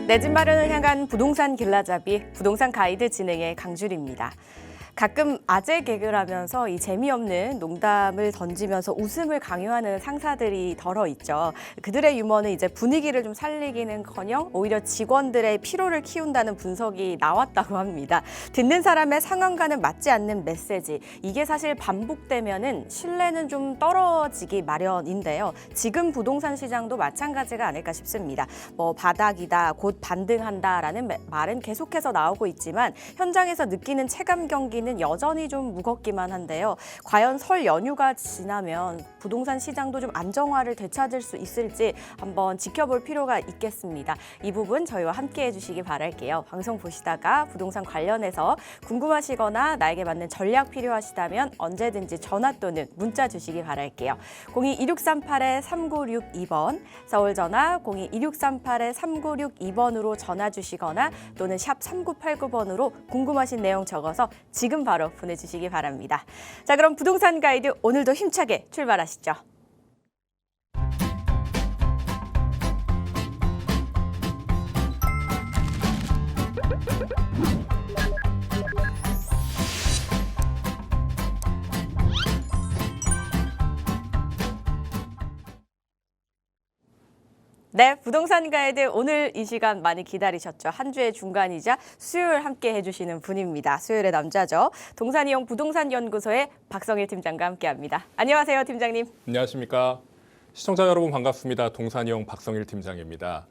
내 집 마련을 향한 부동산 길라잡이 부동산 가이드 진행의 강주리입니다. 가끔 아재 개그를 하면서 이 재미없는 농담을 던지면서 웃음을 강요하는 상사들이 덜어 있죠. 그들의 유머는 이제 분위기를 좀 살리기는커녕 오히려 직원들의 피로를 키운다는 분석이 나왔다고 합니다. 듣는 사람의 상황과는 맞지 않는 메시지, 이게 사실 반복되면은 신뢰는 좀 떨어지기 마련인데요. 지금 부동산 시장도 마찬가지가 아닐까 싶습니다. 바닥이다, 곧 반등한다라는 말은 계속해서 나오고 있지만 현장에서 느끼는 체감 경기는 여전히 좀 무겁기만 한데요. 과연 설 연휴가 지나면 부동산 시장도 좀 안정화를 되찾을 수 있을지 한번 지켜볼 필요가 있겠습니다. 이 부분 저희와 함께 해주시기 바랄게요. 방송 보시다가 부동산 관련해서 궁금하시거나 나에게 맞는 전략 필요하시다면 언제든지 전화 또는 문자 주시기 바랄게요. 02-2638-3962번, 서울 전화 02-2638-3962번으로 전화 주시거나 또는 샵 3989번으로 궁금하신 내용 적어서 지금 바로 보내주시기 바랍니다. 자, 그럼 부동산 가이드 오늘도 힘차게 출발하시죠. 네, 부동산 가이드 오늘 이 시간 많이 기다리셨죠. 한 주의 중간이자 수요일 함께 해주시는 분입니다. 수요일의 남자죠. 동산이용 부동산연구소의 박성일 팀장과 함께합니다. 안녕하세요, 팀장님. 안녕하십니까. 시청자 여러분 반갑습니다. 동산이용 박성일 팀장입니다.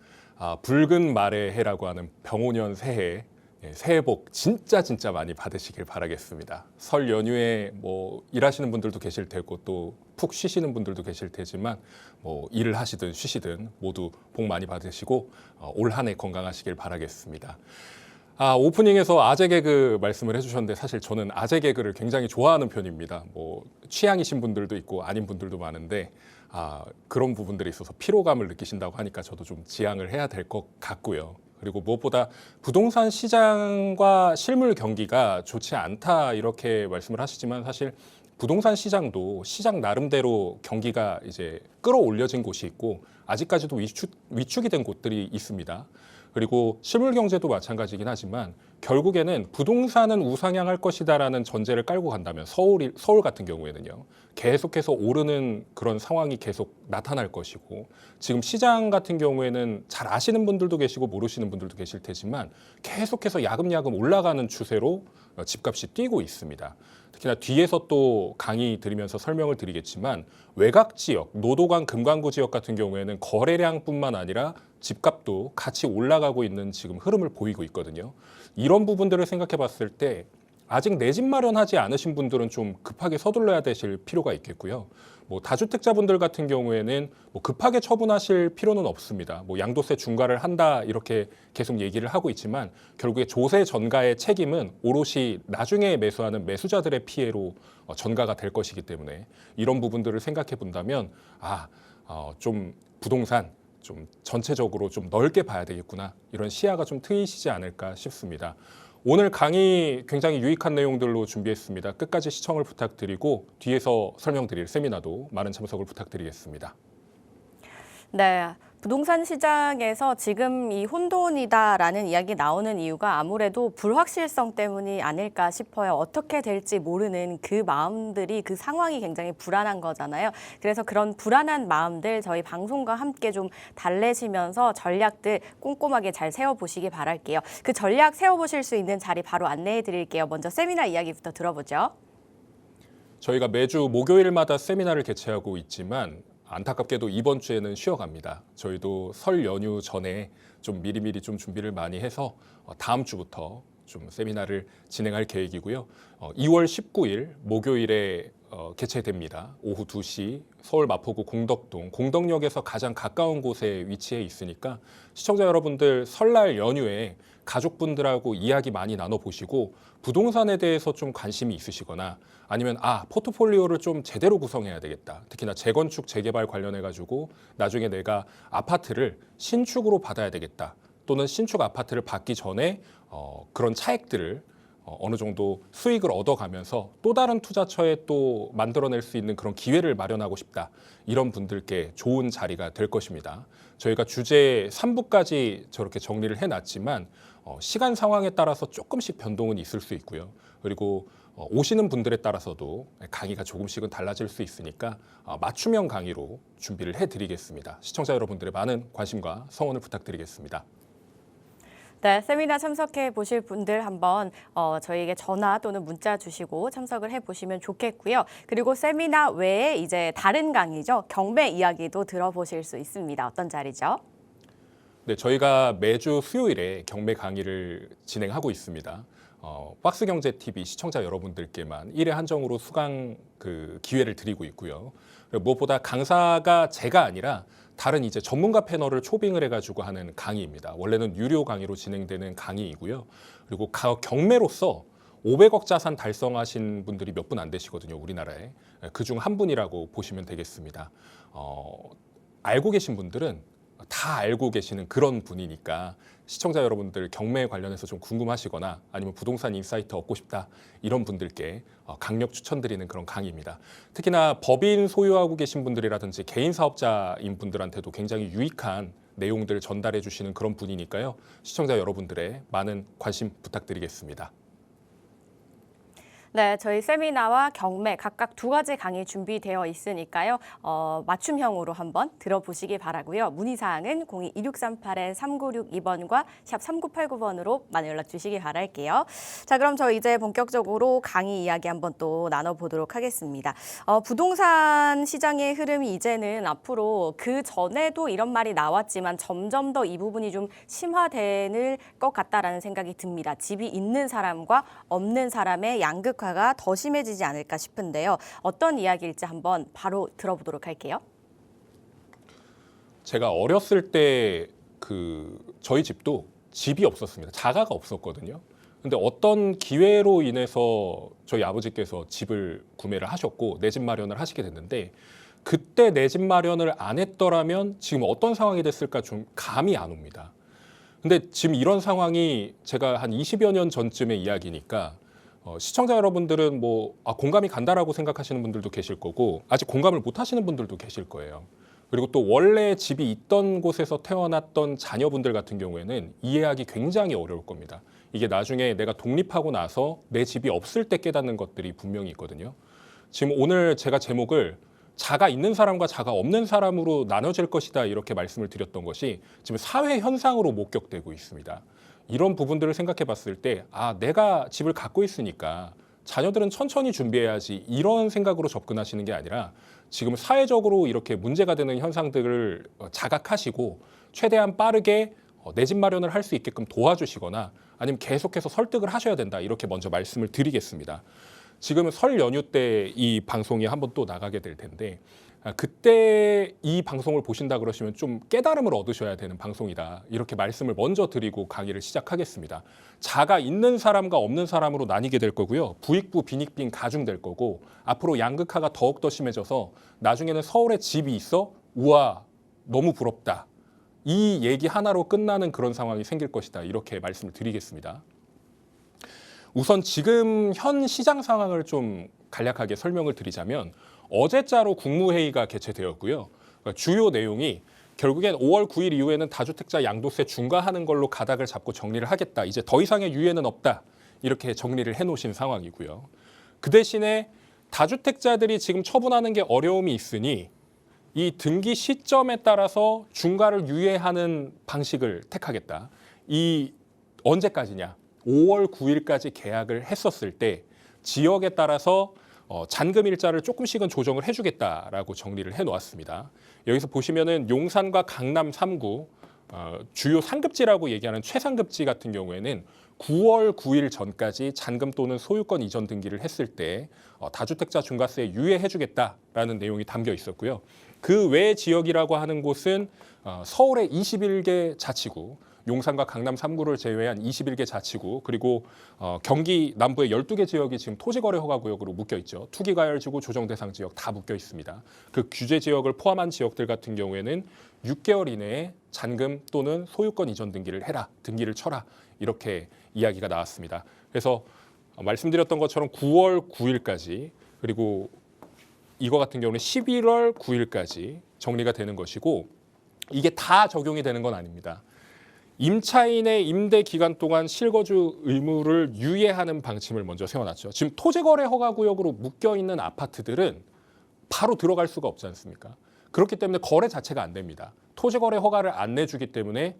붉은 말의 해라고 하는 병오년 새해, 새해 복 진짜 많이 받으시길 바라겠습니다. 설 연휴에 일하시는 분들도 계실 테고 또 푹 쉬시는 분들도 계실 테지만 일을 하시든 쉬시든 모두 복 많이 받으시고 올 한 해 건강하시길 바라겠습니다. 오프닝에서 아재 개그 말씀을 해주셨는데 사실 저는 아재 개그를 굉장히 좋아하는 편입니다. 취향이신 분들도 있고 아닌 분들도 많은데 그런 부분들에 있어서 피로감을 느끼신다고 하니까 저도 좀 지양을 해야 될 것 같고요. 그리고 무엇보다 부동산 시장과 실물 경기가 좋지 않다 이렇게 말씀을 하시지만 사실 부동산 시장도 시장 나름대로 경기가 이제 끌어올려진 곳이 있고 아직까지도 위축이 된 곳들이 있습니다. 그리고 실물 경제도 마찬가지긴 하지만 결국에는 부동산은 우상향할 것이다라는 전제를 깔고 간다면 서울 같은 경우에는요. 계속해서 오르는 그런 상황이 계속 나타날 것이고 지금 시장 같은 경우에는 잘 아시는 분들도 계시고 모르시는 분들도 계실 테지만 계속해서 야금야금 올라가는 추세로 집값이 뛰고 있습니다. 특히나 뒤에서 또 강의 드리면서 설명을 드리겠지만 외곽 지역, 노도강, 금강구 지역 같은 경우에는 거래량뿐만 아니라 집값도 같이 올라가고 있는 지금 흐름을 보이고 있거든요. 이런 부분들을 생각해 봤을 때 아직 내 집 마련하지 않으신 분들은 좀 급하게 서둘러야 되실 필요가 있겠고요. 다주택자분들 같은 경우에는 급하게 처분하실 필요는 없습니다. 양도세 중과를 한다 이렇게 계속 얘기를 하고 있지만 결국에 조세 전가의 책임은 오롯이 나중에 매수하는 매수자들의 피해로 전가가 될 것이기 때문에 이런 부분들을 생각해 본다면 좀 부동산 좀 전체적으로 좀 넓게 봐야 되겠구나 이런 시야가 좀 트이시지 않을까 싶습니다. 오늘 강의 굉장히 유익한 내용들로 준비했습니다. 끝까지 시청을 부탁드리고 뒤에서 설명드릴 세미나도 많은 참석을 부탁드리겠습니다. 네, 부동산 시장에서 지금 이 혼돈이다라는 이야기 나오는 이유가 아무래도 불확실성 때문이 아닐까 싶어요. 어떻게 될지 모르는 그 마음들이, 그 상황이 굉장히 불안한 거잖아요. 그래서 그런 불안한 마음들 저희 방송과 함께 좀 달래시면서 전략들 꼼꼼하게 잘 세워보시기 바랄게요. 그 전략 세워보실 수 있는 자리 바로 안내해 드릴게요. 먼저 세미나 이야기부터 들어보죠. 저희가 매주 목요일마다 세미나를 개최하고 있지만 안타깝게도 이번 주에는 쉬어갑니다. 저희도 설 연휴 전에 좀 미리미리 좀 준비를 많이 해서 다음 주부터 좀 세미나를 진행할 계획이고요. 2월 19일 목요일에 개최됩니다. 오후 2시 서울 마포구 공덕동, 공덕역에서 가장 가까운 곳에 위치해 있으니까 시청자 여러분들 설날 연휴에 가족분들하고 이야기 많이 나눠보시고 부동산에 대해서 좀 관심이 있으시거나 아니면 포트폴리오를 좀 제대로 구성해야 되겠다. 특히나 재건축, 재개발 관련해가지고 나중에 내가 아파트를 신축으로 받아야 되겠다. 또는 신축 아파트를 받기 전에 그런 차액들을 어느 정도 수익을 얻어가면서 또 다른 투자처에 또 만들어낼 수 있는 그런 기회를 마련하고 싶다. 이런 분들께 좋은 자리가 될 것입니다. 저희가 주제 3부까지 저렇게 정리를 해놨지만 시간 상황에 따라서 조금씩 변동은 있을 수 있고요. 그리고 오시는 분들에 따라서도 강의가 조금씩은 달라질 수 있으니까 맞춤형 강의로 준비를 해드리겠습니다. 시청자 여러분들의 많은 관심과 성원을 부탁드리겠습니다. 네, 세미나 참석해 보실 분들 한번 저희에게 전화 또는 문자 주시고 참석을 해 보시면 좋겠고요. 그리고 세미나 외에 이제 다른 강의죠. 경매 이야기도 들어보실 수 있습니다. 어떤 자리죠? 네, 저희가 매주 수요일에 경매 강의를 진행하고 있습니다. 박스경제TV 시청자 여러분들께만 1회 한정으로 수강 기회를 드리고 있고요. 무엇보다 강사가 제가 아니라 다른 이제 전문가 패널을 초빙을 해가지고 하는 강의입니다. 원래는 유료 강의로 진행되는 강의이고요. 그리고 경매로서 500억 자산 달성하신 분들이 몇 분 안 되시거든요, 우리나라에. 그중 한 분이라고 보시면 되겠습니다. 알고 계신 분들은 다 알고 계시는 그런 분이니까 시청자 여러분들 경매에 관련해서 좀 궁금하시거나 아니면 부동산 인사이트 얻고 싶다 이런 분들께 강력 추천드리는 그런 강의입니다. 특히나 법인 소유하고 계신 분들이라든지 개인 사업자인 분들한테도 굉장히 유익한 내용들 전달해 주시는 그런 분이니까요. 시청자 여러분들의 많은 관심 부탁드리겠습니다. 네, 저희 세미나와 경매 각각 2가지 강의 준비되어 있으니까요. 맞춤형으로 한번 들어보시기 바라고요. 문의사항은 02-2638-3962번과 샵 3989번으로 많이 연락 주시기 바랄게요. 자, 그럼 저 이제 본격적으로 강의 이야기 한번 또 나눠보도록 하겠습니다. 부동산 시장의 흐름이 이제는 앞으로 그 전에도 이런 말이 나왔지만 점점 더 이 부분이 좀 심화되는 것 같다라는 생각이 듭니다. 집이 있는 사람과 없는 사람의 양극화가 더 심해지지 않을까 싶은데요. 어떤 이야기일지 한번 바로 들어보도록 할게요. 제가 어렸을 때 저희 집도 집이 없었습니다. 자가가 없었거든요. 근데 어떤 기회로 인해서 저희 아버지께서 집을 구매를 하셨고 내 집 마련을 하시게 됐는데 그때 내 집 마련을 안 했더라면 지금 어떤 상황이 됐을까 좀 감이 안 옵니다. 근데 지금 이런 상황이 제가 한 20여 년 전쯤의 이야기니까 시청자 여러분들은 공감이 간다라고 생각하시는 분들도 계실 거고 아직 공감을 못 하시는 분들도 계실 거예요. 그리고 또 원래 집이 있던 곳에서 태어났던 자녀분들 같은 경우에는 이해하기 굉장히 어려울 겁니다. 이게 나중에 내가 독립하고 나서 내 집이 없을 때 깨닫는 것들이 분명히 있거든요. 지금 오늘 제가 제목을 자가 있는 사람과 자가 없는 사람으로 나눠질 것이다 이렇게 말씀을 드렸던 것이 지금 사회 현상으로 목격되고 있습니다. 이런 부분들을 생각해 봤을 때 내가 집을 갖고 있으니까 자녀들은 천천히 준비해야지 이런 생각으로 접근하시는 게 아니라 지금 사회적으로 이렇게 문제가 되는 현상들을 자각하시고 최대한 빠르게 내 집 마련을 할 수 있게끔 도와주시거나 아니면 계속해서 설득을 하셔야 된다 이렇게 먼저 말씀을 드리겠습니다. 지금 설 연휴 때 이 방송이 한번 또 나가게 될 텐데 그때 이 방송을 보신다 그러시면 좀 깨달음을 얻으셔야 되는 방송이다. 이렇게 말씀을 먼저 드리고 강의를 시작하겠습니다. 자가 있는 사람과 없는 사람으로 나뉘게 될 거고요. 부익부, 빈익빈 가중될 거고 앞으로 양극화가 더욱더 심해져서 나중에는 서울에 집이 있어? 우와, 너무 부럽다. 이 얘기 하나로 끝나는 그런 상황이 생길 것이다. 이렇게 말씀을 드리겠습니다. 우선 지금 현 시장 상황을 좀 간략하게 설명을 드리자면 어제자로 국무회의가 개최되었고요. 그러니까 주요 내용이 결국엔 5월 9일 이후에는 다주택자 양도세 중과하는 걸로 가닥을 잡고 정리를 하겠다. 이제 더 이상의 유예는 없다. 이렇게 정리를 해놓으신 상황이고요. 그 대신에 다주택자들이 지금 처분하는 게 어려움이 있으니 이 등기 시점에 따라서 중과를 유예하는 방식을 택하겠다. 이 언제까지냐? 5월 9일까지 계약을 했었을 때 지역에 따라서 잔금 일자를 조금씩은 조정을 해주겠다라고 정리를 해놓았습니다. 여기서 보시면은 용산과 강남 3구 주요 상급지라고 얘기하는 최상급지 같은 경우에는 9월 9일 전까지 잔금 또는 소유권 이전 등기를 했을 때 다주택자 중과세 유예해주겠다라는 내용이 담겨 있었고요. 그 외 지역이라고 하는 곳은 서울의 21개 자치구, 용산과 강남 3구를 제외한 21개 자치구, 그리고 경기 남부의 12개 지역이 지금 토지거래 허가구역으로 묶여 있죠. 투기과열지구, 조정대상 지역 다 묶여 있습니다. 그 규제 지역을 포함한 지역들 같은 경우에는 6개월 이내에 잔금 또는 소유권 이전 등기를 해라, 등기를 쳐라 이렇게 이야기가 나왔습니다. 그래서 말씀드렸던 것처럼 9월 9일까지 그리고 이거 같은 경우는 11월 9일까지 정리가 되는 것이고 이게 다 적용이 되는 건 아닙니다. 임차인의 임대 기간 동안 실거주 의무를 유예하는 방침을 먼저 세워놨죠. 지금 토지거래 허가구역으로 묶여있는 아파트들은 바로 들어갈 수가 없지 않습니까? 그렇기 때문에 거래 자체가 안 됩니다. 토지거래 허가를 안 내주기 때문에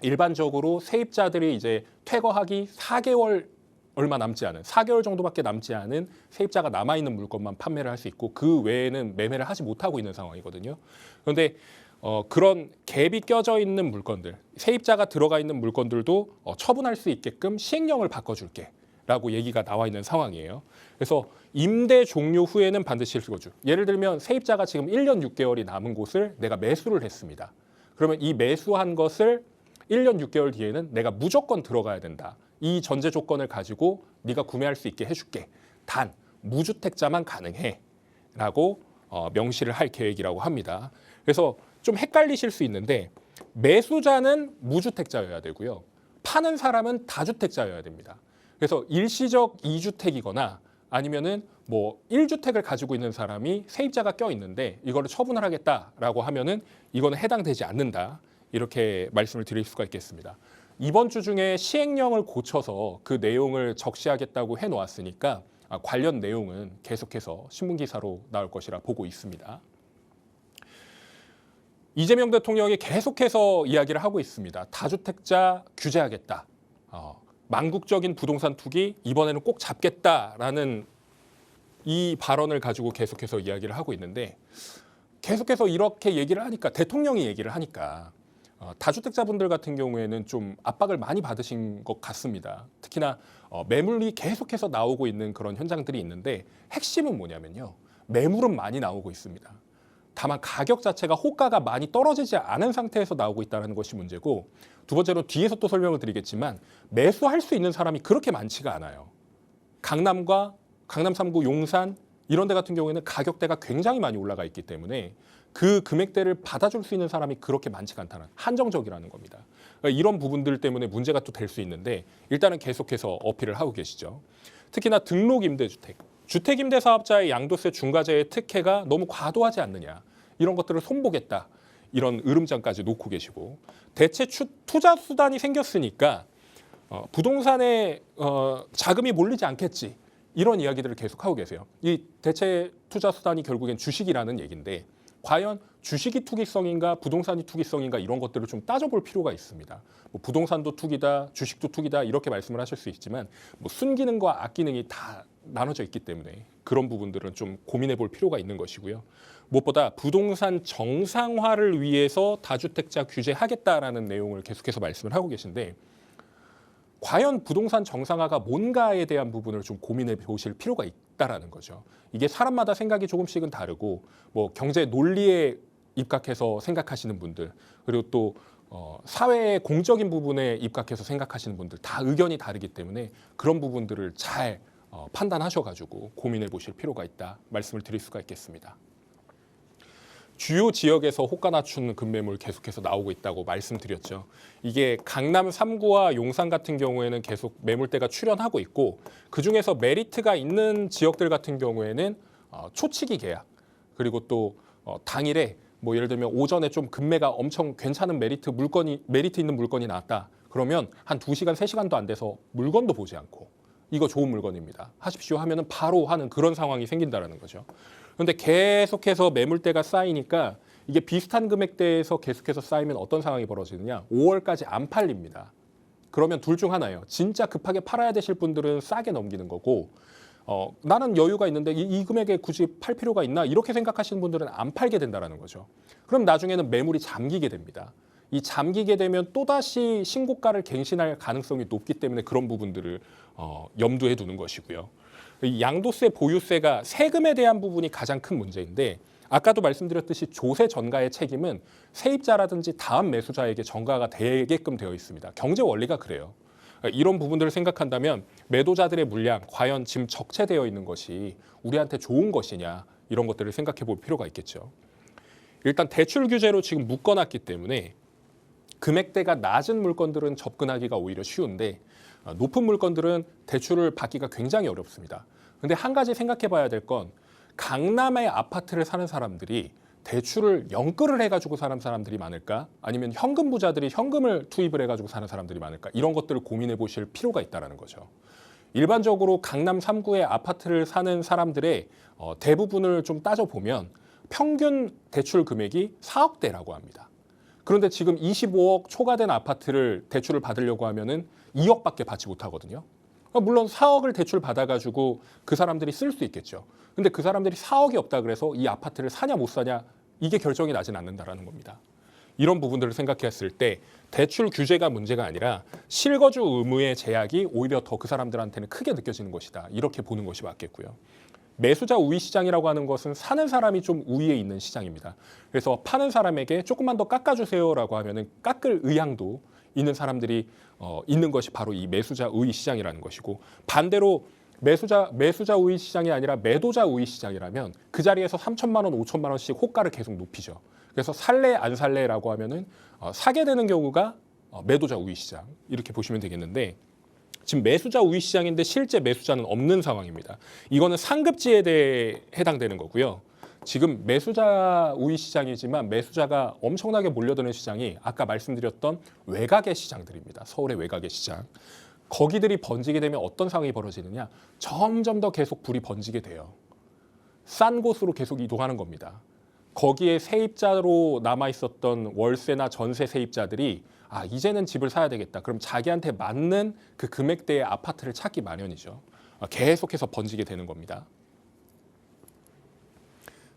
일반적으로 세입자들이 이제 퇴거하기 4개월 얼마 남지 않은 4개월 정도밖에 남지 않은 세입자가 남아있는 물건만 판매를 할 수 있고 그 외에는 매매를 하지 못하고 있는 상황이거든요. 그런데 그런 갭이 껴져 있는 물건들, 세입자가 들어가 있는 물건들도 처분할 수 있게끔 시행령을 바꿔줄게 라고 얘기가 나와 있는 상황이에요. 그래서 임대 종료 후에는 반드시 실거주. 예를 들면 세입자가 지금 1년 6개월이 남은 곳을 내가 매수를 했습니다. 그러면 이 매수한 것을 1년 6개월 뒤에는 내가 무조건 들어가야 된다. 이 전제 조건을 가지고 네가 구매할 수 있게 해줄게. 단 무주택자만 가능해 라고 명시를 할 계획이라고 합니다. 그래서 좀 헷갈리실 수 있는데 매수자는 무주택자여야 되고요. 파는 사람은 다주택자여야 됩니다. 그래서 일시적 2주택이거나 아니면은 뭐 1주택을 가지고 있는 사람이 세입자가 껴 있는데 이거를 처분을 하겠다라고 하면은 이거는 해당되지 않는다. 이렇게 말씀을 드릴 수가 있겠습니다. 이번 주 중에 시행령을 고쳐서 그 내용을 적시하겠다고 해놓았으니까 관련 내용은 계속해서 신문기사로 나올 것이라 보고 있습니다. 이재명 대통령이 계속해서 이야기를 하고 있습니다. 다주택자 규제하겠다. 망국적인 부동산 투기 이번에는 꼭 잡겠다라는 이 발언을 가지고 계속해서 이야기를 하고 있는데 계속해서 이렇게 얘기를 하니까 대통령이 얘기를 하니까 다주택자분들 같은 경우에는 좀 압박을 많이 받으신 것 같습니다. 특히나 매물이 계속해서 나오고 있는 그런 현장들이 있는데 핵심은 뭐냐면요. 매물은 많이 나오고 있습니다. 다만 가격 자체가 호가가 많이 떨어지지 않은 상태에서 나오고 있다는 것이 문제고 두 번째로 뒤에서 또 설명을 드리겠지만 매수할 수 있는 사람이 그렇게 많지가 않아요. 강남과 강남 3구 용산 이런 데 같은 경우에는 가격대가 굉장히 많이 올라가 있기 때문에 그 금액대를 받아줄 수 있는 사람이 그렇게 많지가 않다는 한정적이라는 겁니다. 그러니까 이런 부분들 때문에 문제가 또 될 수 있는데 일단은 계속해서 어필을 하고 계시죠. 특히나 등록임대주택, 주택임대사업자의 양도세 중과제의 특혜가 너무 과도하지 않느냐 이런 것들을 손보겠다 이런 으름장까지 놓고 계시고 대체 투자 수단이 생겼으니까 부동산에 자금이 몰리지 않겠지 이런 이야기들을 계속하고 계세요. 이 대체 투자 수단이 결국엔 주식이라는 얘기인데 과연 주식이 투기성인가 부동산이 투기성인가 이런 것들을 좀 따져볼 필요가 있습니다. 뭐 부동산도 투기다, 주식도 투기다 이렇게 말씀을 하실 수 있지만 뭐 순기능과 악기능이 다 나눠져 있기 때문에 그런 부분들은 좀 고민해 볼 필요가 있는 것이고요. 무엇보다 부동산 정상화를 위해서 다주택자 규제하겠다라는 내용을 계속해서 말씀을 하고 계신데 과연 부동산 정상화가 뭔가에 대한 부분을 좀 고민해 보실 필요가 있다라는 거죠. 이게 사람마다 생각이 조금씩은 다르고 뭐 경제 논리에 입각해서 생각하시는 분들 그리고 또 사회의 공적인 부분에 입각해서 생각하시는 분들 다 의견이 다르기 때문에 그런 부분들을 잘 판단하셔가지고 고민해 보실 필요가 있다 말씀을 드릴 수가 있겠습니다. 주요 지역에서 호가 낮추는 급매물 계속해서 나오고 있다고 말씀드렸죠. 이게 강남 3구와 용산 같은 경우에는 계속 매물대가 출현하고 있고 그중에서 메리트가 있는 지역들 같은 경우에는 초치기 계약 그리고 또 당일에 뭐 예를 들면 오전에 좀 급매가 엄청 괜찮은 메리트 있는 물건이 나왔다. 그러면 한 2시간, 3시간도 안 돼서 물건도 보지 않고 이거 좋은 물건입니다. 하십시오 하면은 바로 하는 그런 상황이 생긴다라는 거죠. 그런데 계속해서 매물대가 쌓이니까 이게 비슷한 금액대에서 계속해서 쌓이면 어떤 상황이 벌어지느냐. 5월까지 안 팔립니다. 그러면 둘 중 하나예요. 진짜 급하게 팔아야 되실 분들은 싸게 넘기는 거고 나는 여유가 있는데 이 금액에 굳이 팔 필요가 있나 이렇게 생각하시는 분들은 안 팔게 된다는 거죠. 그럼 나중에는 매물이 잠기게 됩니다. 이 잠기게 되면 또다시 신고가를 갱신할 가능성이 높기 때문에 그런 부분들을 염두에 두는 것이고요. 이 양도세, 보유세가 세금에 대한 부분이 가장 큰 문제인데 아까도 말씀드렸듯이 조세 전가의 책임은 세입자라든지 다음 매수자에게 전가가 되게끔 되어 있습니다. 경제 원리가 그래요. 이런 부분들을 생각한다면 매도자들의 물량 과연 지금 적체되어 있는 것이 우리한테 좋은 것이냐 이런 것들을 생각해 볼 필요가 있겠죠. 일단 대출 규제로 지금 묶어놨기 때문에 금액대가 낮은 물건들은 접근하기가 오히려 쉬운데 높은 물건들은 대출을 받기가 굉장히 어렵습니다. 근데 한 가지 생각해 봐야 될 건 강남의 아파트를 사는 사람들이 대출을 연끌을 해가지고 사는 사람들이 많을까? 아니면 현금 부자들이 현금을 투입을 해가지고 사는 사람들이 많을까? 이런 것들을 고민해 보실 필요가 있다는 거죠. 일반적으로 강남 3구의 아파트를 사는 사람들의 대부분을 좀 따져보면 평균 대출 금액이 4억대라고 합니다. 그런데 지금 25억 초과된 아파트를 대출을 받으려고 하면은 2억밖에 받지 못하거든요. 물론 4억을 대출 받아가지고 그 사람들이 쓸 수 있겠죠. 근데 그 사람들이 4억이 없다 그래서 이 아파트를 사냐 못 사냐 이게 결정이 나진 않는다라는 겁니다. 이런 부분들을 생각했을 때 대출 규제가 문제가 아니라 실거주 의무의 제약이 오히려 더 그 사람들한테는 크게 느껴지는 것이다. 이렇게 보는 것이 맞겠고요. 매수자 우위 시장이라고 하는 것은 사는 사람이 좀 우위에 있는 시장입니다. 그래서 파는 사람에게 조금만 더 깎아주세요라고 하면은 깎을 의향도 있는 사람들이 있는 것이 바로 이 매수자 우위 시장이라는 것이고, 반대로 매수자 우위 시장이 아니라 매도자 우위 시장이라면 그 자리에서 3천만 원, 5천만 원씩 호가를 계속 높이죠. 그래서 살래 안 살래라고 하면은 사게 되는 경우가 매도자 우위 시장 이렇게 보시면 되겠는데, 지금 매수자 우위 시장인데 실제 매수자는 없는 상황입니다. 이거는 상급지에 대해 해당되는 거고요. 지금 매수자 우위 시장이지만 매수자가 엄청나게 몰려드는 시장이 아까 말씀드렸던 외곽의 시장들입니다. 서울의 외곽의 시장. 거기들이 번지게 되면 어떤 상황이 벌어지느냐? 점점 더 계속 불이 번지게 돼요. 싼 곳으로 계속 이동하는 겁니다. 거기에 세입자로 남아있었던 월세나 전세 세입자들이 이제는 집을 사야 되겠다. 그럼 자기한테 맞는 그 금액대의 아파트를 찾기 마련이죠. 계속해서 번지게 되는 겁니다.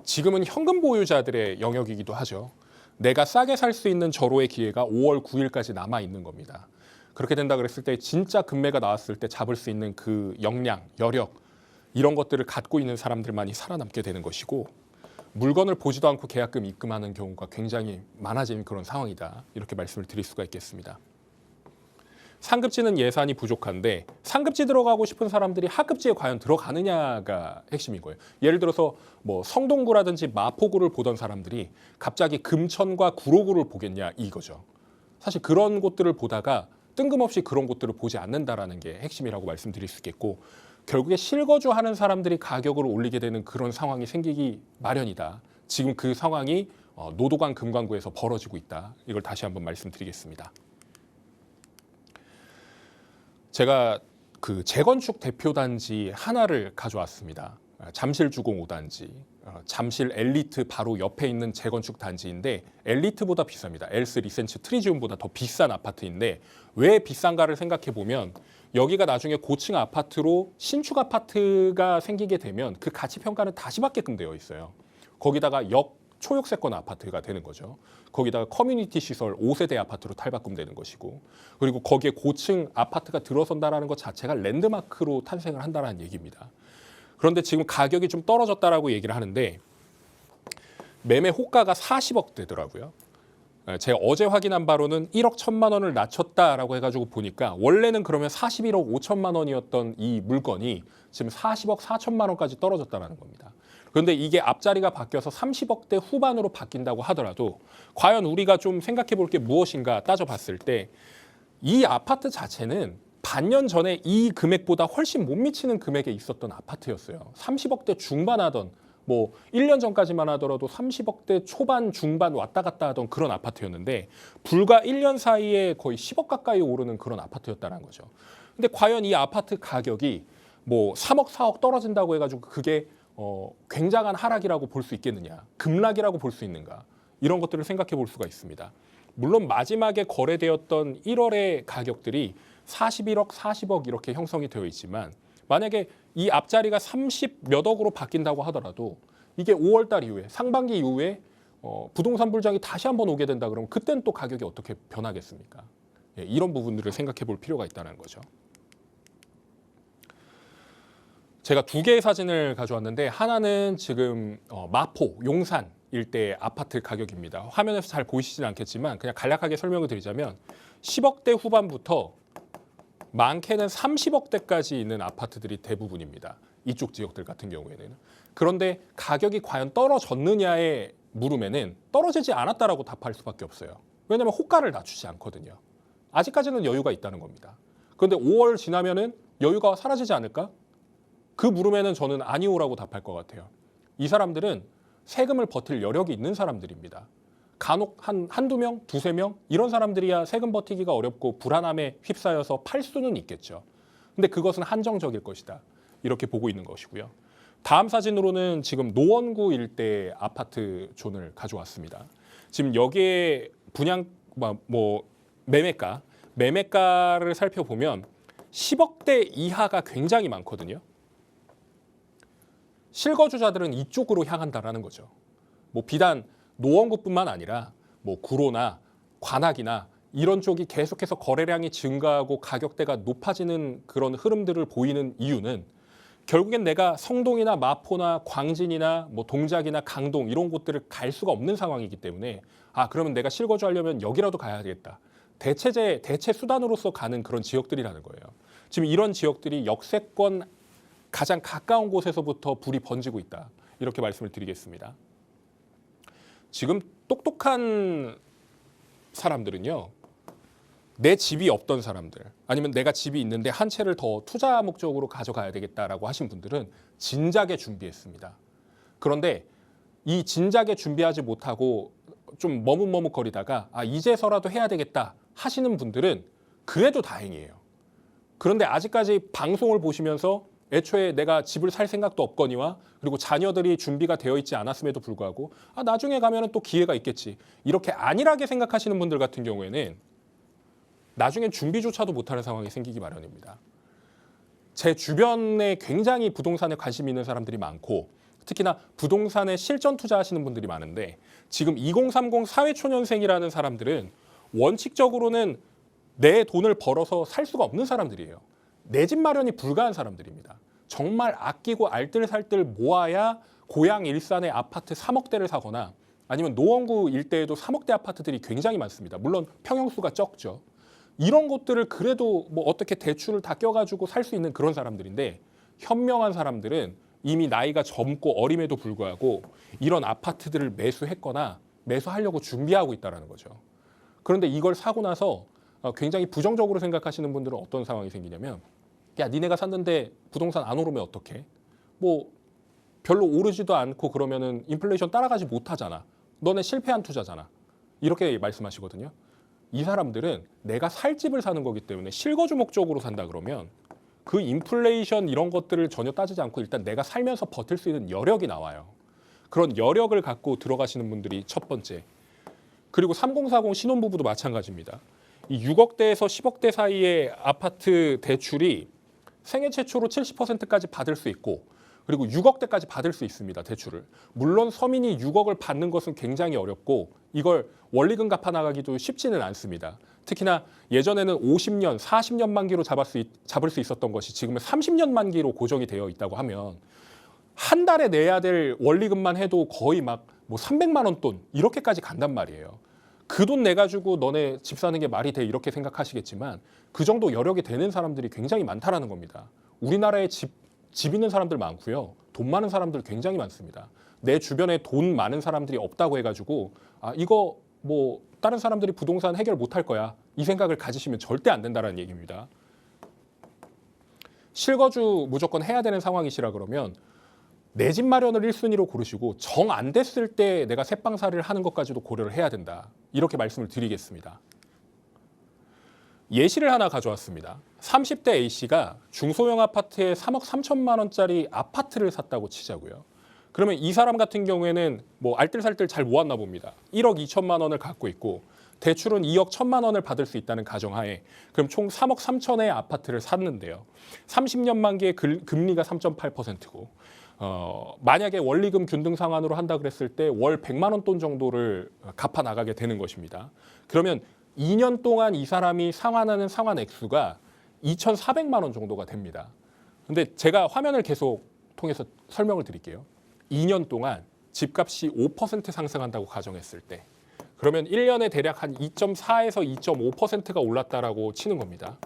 지금은 현금 보유자들의 영역이기도 하죠. 내가 싸게 살 수 있는 절호의 기회가 5월 9일까지 남아 있는 겁니다. 그렇게 된다 그랬을 때 진짜 금매가 나왔을 때 잡을 수 있는 그 역량, 여력 이런 것들을 갖고 있는 사람들만이 살아남게 되는 것이고, 물건을 보지도 않고 계약금 입금하는 경우가 굉장히 많아지는 그런 상황이다. 이렇게 말씀을 드릴 수가 있겠습니다. 상급지는 예산이 부족한데 상급지 들어가고 싶은 사람들이 하급지에 과연 들어가느냐가 핵심인 거예요. 예를 들어서 뭐 성동구라든지 마포구를 보던 사람들이 갑자기 금천과 구로구를 보겠냐 이거죠. 사실 그런 곳들을 보다가 뜬금없이 그런 곳들을 보지 않는다라는 게 핵심이라고 말씀드릴 수 있겠고, 결국에 실거주하는 사람들이 가격을 올리게 되는 그런 상황이 생기기 마련이다. 지금 그 상황이 노도관 금관구에서 벌어지고 있다. 이걸 다시 한번 말씀드리겠습니다. 제가 그 재건축 대표단지 하나를 가져왔습니다. 잠실주공 5단지. 잠실 엘리트 바로 옆에 있는 재건축 단지인데 엘리트보다 비쌉니다. 엘스 리센츠 트리지움보다 더 비싼 아파트인데 왜 비싼가를 생각해 보면, 여기가 나중에 고층 아파트로 신축 아파트가 생기게 되면 그 가치 평가는 다시 받게끔 되어 있어요. 거기다가 초역세권 아파트가 되는 거죠. 거기다가 커뮤니티 시설 5세대 아파트로 탈바꿈되는 것이고, 그리고 거기에 고층 아파트가 들어선다는 것 자체가 랜드마크로 탄생을 한다는 얘기입니다. 그런데 지금 가격이 좀 떨어졌다라고 얘기를 하는데 매매 호가가 40억대더라고요. 제가 어제 확인한 바로는 1억 1천만 원을 낮췄다라고 해가지고 보니까 원래는 그러면 41억 5천만 원이었던 이 물건이 지금 40억 4천만 원까지 떨어졌다는 겁니다. 그런데 이게 앞자리가 바뀌어서 30억대 후반으로 바뀐다고 하더라도 과연 우리가 좀 생각해 볼 게 무엇인가 따져봤을 때 이 아파트 자체는 반년 전에 이 금액보다 훨씬 못 미치는 금액에 있었던 아파트였어요. 30억대 중반 하던, 뭐 1년 전까지만 하더라도 30억대 초반 중반 왔다 갔다 하던 그런 아파트였는데 불과 1년 사이에 거의 10억 가까이 오르는 그런 아파트였다는 거죠. 근데 과연 이 아파트 가격이 뭐 3억 4억 떨어진다고 해가지고 그게 굉장한 하락이라고 볼 수 있겠느냐, 급락이라고 볼 수 있는가, 이런 것들을 생각해 볼 수가 있습니다. 물론 마지막에 거래되었던 1월의 가격들이 41억, 40억 이렇게 형성이 되어 있지만 만약에 이 앞자리가 30 몇 억으로 바뀐다고 하더라도 이게 5월 달 이후에, 상반기 이후에 부동산 불장이 다시 한번 오게 된다 그러면 그때는 또 가격이 어떻게 변하겠습니까? 예, 이런 부분들을 생각해 볼 필요가 있다는 거죠. 제가 두 개의 사진을 가져왔는데 하나는 지금 마포, 용산 일대의 아파트 가격입니다. 화면에서 잘 보이시진 않겠지만 그냥 간략하게 설명을 드리자면 10억대 후반부터 많게는 30억대까지 있는 아파트들이 대부분입니다. 이쪽 지역들 같은 경우에는. 그런데 가격이 과연 떨어졌느냐에 물음에는 떨어지지 않았다라고 답할 수밖에 없어요. 왜냐하면 호가를 낮추지 않거든요. 아직까지는 여유가 있다는 겁니다. 그런데 5월 지나면은 여유가 사라지지 않을까? 그 물음에는 저는 아니오라고 답할 것 같아요. 이 사람들은 세금을 버틸 여력이 있는 사람들입니다. 간혹 한두 명, 두세 명 이런 사람들이야 세금 버티기가 어렵고 불안함에 휩싸여서 팔 수는 있겠죠. 근데 그것은 한정적일 것이다. 이렇게 보고 있는 것이고요. 다음 사진으로는 지금 노원구 일대 아파트 존을 가져왔습니다. 지금 여기에 분양 매매가를 살펴보면 10억대 이하가 굉장히 많거든요. 실거주자들은 이쪽으로 향한다라는 거죠. 비단 노원구뿐만 아니라 구로나 관악이나 이런 쪽이 계속해서 거래량이 증가하고 가격대가 높아지는 그런 흐름들을 보이는 이유는 결국엔 내가 성동이나 마포나 광진이나 동작이나 강동 이런 곳들을 갈 수가 없는 상황이기 때문에 그러면 내가 실거주하려면 여기라도 가야 되겠다. 대체 수단으로서 가는 그런 지역들이라는 거예요. 지금 이런 지역들이 역세권 가장 가까운 곳에서부터 불이 번지고 있다. 이렇게 말씀을 드리겠습니다. 지금 똑똑한 사람들은요. 내 집이 없던 사람들 아니면 내가 집이 있는데 한 채를 더 투자 목적으로 가져가야 되겠다라고 하신 분들은 진작에 준비했습니다. 그런데 이 진작에 준비하지 못하고 좀 머뭇머뭇거리다가 이제서라도 해야 되겠다 하시는 분들은 그래도 다행이에요. 그런데 아직까지 방송을 보시면서 애초에 내가 집을 살 생각도 없거니와 그리고 자녀들이 준비가 되어 있지 않았음에도 불구하고 나중에 가면은 또 기회가 있겠지 이렇게 안일하게 생각하시는 분들 같은 경우에는 나중엔 준비조차도 못하는 상황이 생기기 마련입니다. 제 주변에 굉장히 부동산에 관심 있는 사람들이 많고 특히나 부동산에 실전 투자하시는 분들이 많은데 지금 2030 사회초년생이라는 사람들은 원칙적으로는 내 돈을 벌어서 살 수가 없는 사람들이에요. 내 집 마련이 불가한 사람들입니다. 정말 아끼고 알뜰살뜰 모아야 고향 일산의 아파트 3억대를 사거나 아니면 노원구 일대에도 3억대 아파트들이 굉장히 많습니다. 물론 평형수가 적죠. 이런 것들을 그래도 어떻게 대출을 다 껴가지고 살 수 있는 그런 사람들인데 현명한 사람들은 이미 나이가 젊고 어림에도 불구하고 이런 아파트들을 매수했거나 매수하려고 준비하고 있다는 거죠. 그런데 이걸 사고 나서 굉장히 부정적으로 생각하시는 분들은 어떤 상황이 생기냐면 야 니네가 샀는데 부동산 안 오르면 어떡해? 별로 오르지도 않고 그러면은 인플레이션 따라가지 못하잖아. 너네 실패한 투자잖아. 이렇게 말씀하시거든요. 이 사람들은 내가 살 집을 사는 거기 때문에 실거주 목적으로 산다 그러면 그 인플레이션 이런 것들을 전혀 따지지 않고 일단 내가 살면서 버틸 수 있는 여력이 나와요. 그런 여력을 갖고 들어가시는 분들이 첫 번째. 그리고 3040 신혼부부도 마찬가지입니다. 이 6억대에서 10억대 사이의 아파트 대출이 생애 최초로 70%까지 받을 수 있고 그리고 6억대까지 받을 수 있습니다. 대출을. 물론 서민이 6억을 받는 것은 굉장히 어렵고 이걸 원리금 갚아 나가기도 쉽지는 않습니다. 특히나 예전에는 50년, 40년 만기로 잡을 수 있었던 것이 지금은 30년 만기로 고정이 되어 있다고 하면 한 달에 내야 될 원리금만 해도 거의 300만 원 돈 이렇게까지 간단 말이에요. 그 돈 내가지고 너네 집 사는 게 말이 돼 이렇게 생각하시겠지만 그 정도 여력이 되는 사람들이 굉장히 많다라는 겁니다. 우리나라에 집 있는 사람들 많고요. 돈 많은 사람들 굉장히 많습니다. 내 주변에 돈 많은 사람들이 없다고 해가지고 이거 다른 사람들이 부동산 해결 못할 거야. 이 생각을 가지시면 절대 안 된다는 얘기입니다. 실거주 무조건 해야 되는 상황이시라 그러면 내 집 마련을 1순위로 고르시고 정 안 됐을 때 내가 새방살이를 하는 것까지도 고려를 해야 된다. 이렇게 말씀을 드리겠습니다. 예시를 하나 가져왔습니다. 30대 A씨가 중소형 아파트에 3억 3천만 원짜리 아파트를 샀다고 치자고요. 그러면 이 사람 같은 경우에는 알뜰살뜰 잘 모았나 봅니다. 1억 2천만 원을 갖고 있고 대출은 2억 1천만 원을 받을 수 있다는 가정하에 그럼 총 3억 3천의 아파트를 샀는데요. 30년 만기에 금리가 3.8%고 만약에 원리금 균등 상환으로 한다 그랬을 때 월 100만 원 돈 정도를 갚아 나가게 되는 것입니다. 그러면 2년 동안 이 사람이 상환하는 상환 액수가 2,400만 원 정도가 됩니다. 근데 제가 화면을 계속 통해서 설명을 드릴게요. 2년 동안 집값이 5% 상승한다고 가정했을 때 그러면 1년에 대략 한 2.4에서 2.5%가 올랐다라고 치는 겁니다.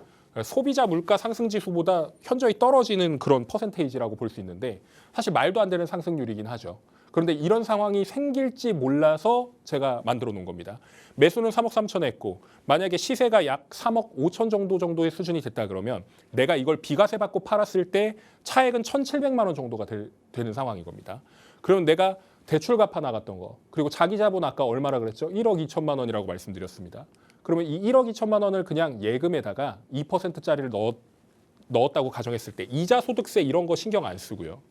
소비자 물가 상승 지수보다 현저히 떨어지는 그런 퍼센테이지라고 볼 수 있는데 사실 말도 안 되는 상승률이긴 하죠. 그런데 이런 상황이 생길지 몰라서 제가 만들어 놓은 겁니다. 매수는 3억 3천에 했고 만약에 시세가 약 3억 5천 정도의 수준이 됐다 그러면 내가 이걸 비과세 받고 팔았을 때 차액은 1,700만 원 정도가 되는 상황인 겁니다. 그러면 내가 대출 갚아 나갔던 거 그리고 자기 자본 아까 얼마라 그랬죠? 1억 2천만 원이라고 말씀드렸습니다. 그러면 이 1억 2천만 원을 그냥 예금에다가 2%짜리를 넣었다고 가정했을 때 이자 소득세 이런 거 신경 안 쓰고요.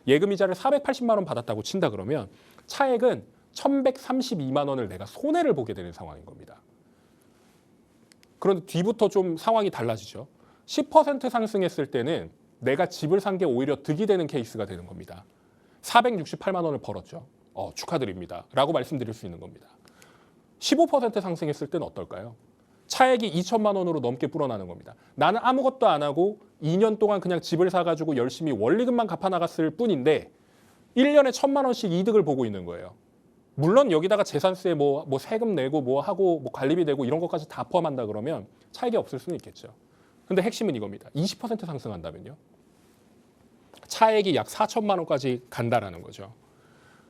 예금 이자를 480만 원 받았다고 친다 그러면 차액은 1,132만 원을 내가 손해를 보게 되는 상황인 겁니다. 그런데 뒤부터 좀 상황이 달라지죠. 10% 상승했을 때는 내가 집을 산 게 오히려 득이 되는 케이스가 되는 겁니다. 468만 원을 벌었죠. 축하드립니다. 라고 말씀드릴 수 있는 겁니다. 15% 상승했을 때는 어떨까요? 차액이 2천만 원으로 넘게 불어나는 겁니다. 나는 아무것도 안 하고 2년 동안 그냥 집을 사가지고 열심히 원리금만 갚아 나갔을 뿐인데 1년에 1,000만 원씩 이득을 보고 있는 거예요. 물론 여기다가 재산세 뭐 세금 내고 뭐 하고 뭐 관리비 내고 이런 것까지 다 포함한다 그러면 차익이 없을 수는 있겠죠. 근데 핵심은 이겁니다. 20% 상승한다면요. 차액이 약 4천만 원까지 간다라는 거죠.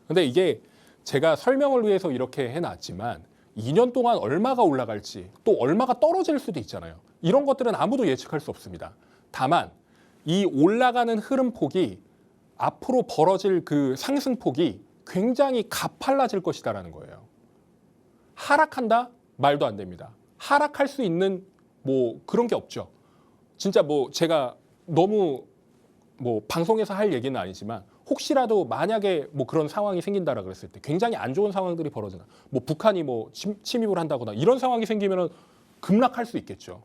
근데 이게 제가 설명을 위해서 이렇게 해놨지만 2년 동안 얼마가 올라갈지 또 얼마가 떨어질 수도 있잖아요. 이런 것들은 아무도 예측할 수 없습니다. 다만 이 올라가는 흐름폭이 앞으로 벌어질 그 상승폭이 굉장히 가팔라질 것이다라는 거예요. 하락한다? 말도 안 됩니다. 하락할 수 있는 뭐 그런 게 없죠. 진짜 뭐 제가 너무 뭐 방송에서 할 얘기는 아니지만 혹시라도 만약에 뭐 그런 상황이 생긴다라 그랬을 때 굉장히 안 좋은 상황들이 벌어지나 뭐 북한이 뭐 침입을 한다거나 이런 상황이 생기면은 급락할 수 있겠죠.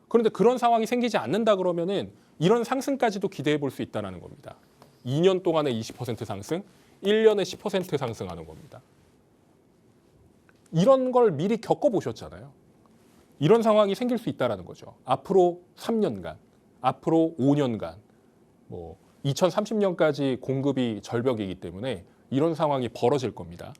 그런데 그런 상황이 생기지 않는다 그러면은 이런 상승까지도 기대해 볼 수 있다는 겁니다. 2년 동안에 20% 상승, 1년에 10% 상승하는 겁니다. 이런 걸 미리 겪어보셨잖아요. 이런 상황이 생길 수 있다는 거죠. 앞으로 3년간, 앞으로 5년간, 뭐 2030년까지 공급이 절벽이기 때문에 이런 상황이 벌어질 겁니다.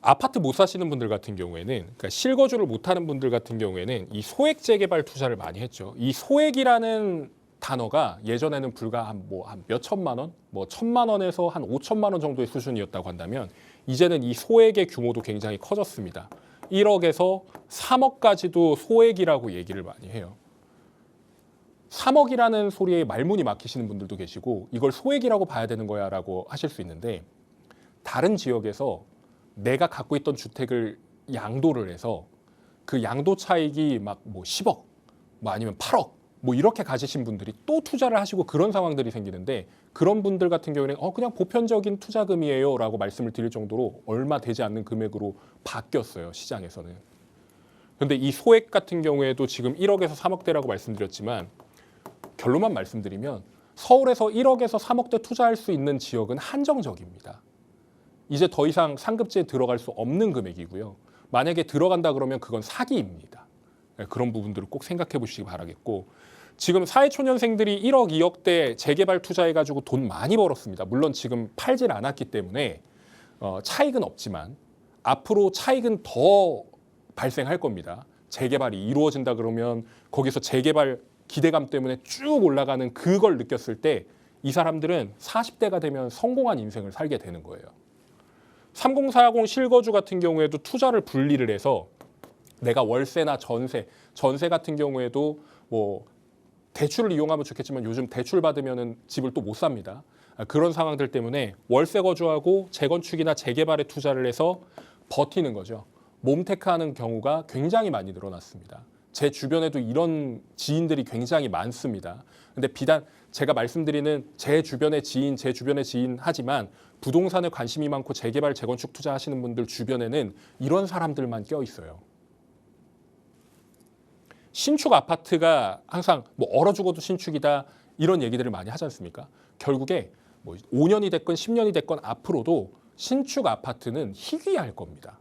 아파트 못 사시는 분들 같은 경우에는, 그러니까 실거주를 못하는 분들 같은 경우에는 이 소액 재개발 투자를 많이 했죠. 이 소액이라는 단어가 예전에는 불과 한 몇천만 원, 뭐 1,000만 원에서 한 5천만 원 정도의 수준이었다고 한다면 이제는 이 소액의 규모도 굉장히 커졌습니다. 1억에서 3억까지도 소액이라고 얘기를 많이 해요. 3억이라는 소리에 말문이 막히시는 분들도 계시고 이걸 소액이라고 봐야 되는 거야 라고 하실 수 있는데 다른 지역에서 내가 갖고 있던 주택을 양도를 해서 그 양도 차익이 막 뭐 10억 뭐 아니면 8억 뭐 이렇게 가지신 분들이 또 투자를 하시고 그런 상황들이 생기는데 그런 분들 같은 경우에는 그냥 보편적인 투자금이에요 라고 말씀을 드릴 정도로 얼마 되지 않는 금액으로 바뀌었어요, 시장에서는. 근데 이 소액 같은 경우에도 지금 1억에서 3억대라고 말씀드렸지만 결론만 말씀드리면 서울에서 1억에서 3억대 투자할 수 있는 지역은 한정적입니다. 이제 더 이상 상급지에 들어갈 수 없는 금액이고요. 만약에 들어간다 그러면 그건 사기입니다. 그런 부분들을 꼭 생각해 보시기 바라겠고 지금 사회초년생들이 1억, 2억대 재개발 투자해가지고 돈 많이 벌었습니다. 물론 지금 팔질 않았기 때문에 차익은 없지만 앞으로 차익은 더 발생할 겁니다. 재개발이 이루어진다 그러면 거기서 재개발 기대감 때문에 쭉 올라가는 그걸 느꼈을 때 이 사람들은 40대가 되면 성공한 인생을 살게 되는 거예요. 3040 실거주 같은 경우에도 투자를 분리를 해서 내가 월세나 전세 같은 경우에도 뭐 대출을 이용하면 좋겠지만 요즘 대출 받으면 집을 또 못 삽니다. 그런 상황들 때문에 월세 거주하고 재건축이나 재개발에 투자를 해서 버티는 거죠. 몸테크하는 경우가 굉장히 많이 늘어났습니다. 제 주변에도 이런 지인들이 굉장히 많습니다. 근데 비단 제가 말씀드리는 제 주변의 지인 하지만 부동산에 관심이 많고 재개발, 재건축 투자하시는 분들 주변에는 이런 사람들만 껴 있어요. 신축 아파트가 항상 뭐 얼어 죽어도 신축이다 이런 얘기들을 많이 하지 않습니까? 결국에 뭐 5년이 됐건 10년이 됐건 앞으로도 신축 아파트는 희귀할 겁니다.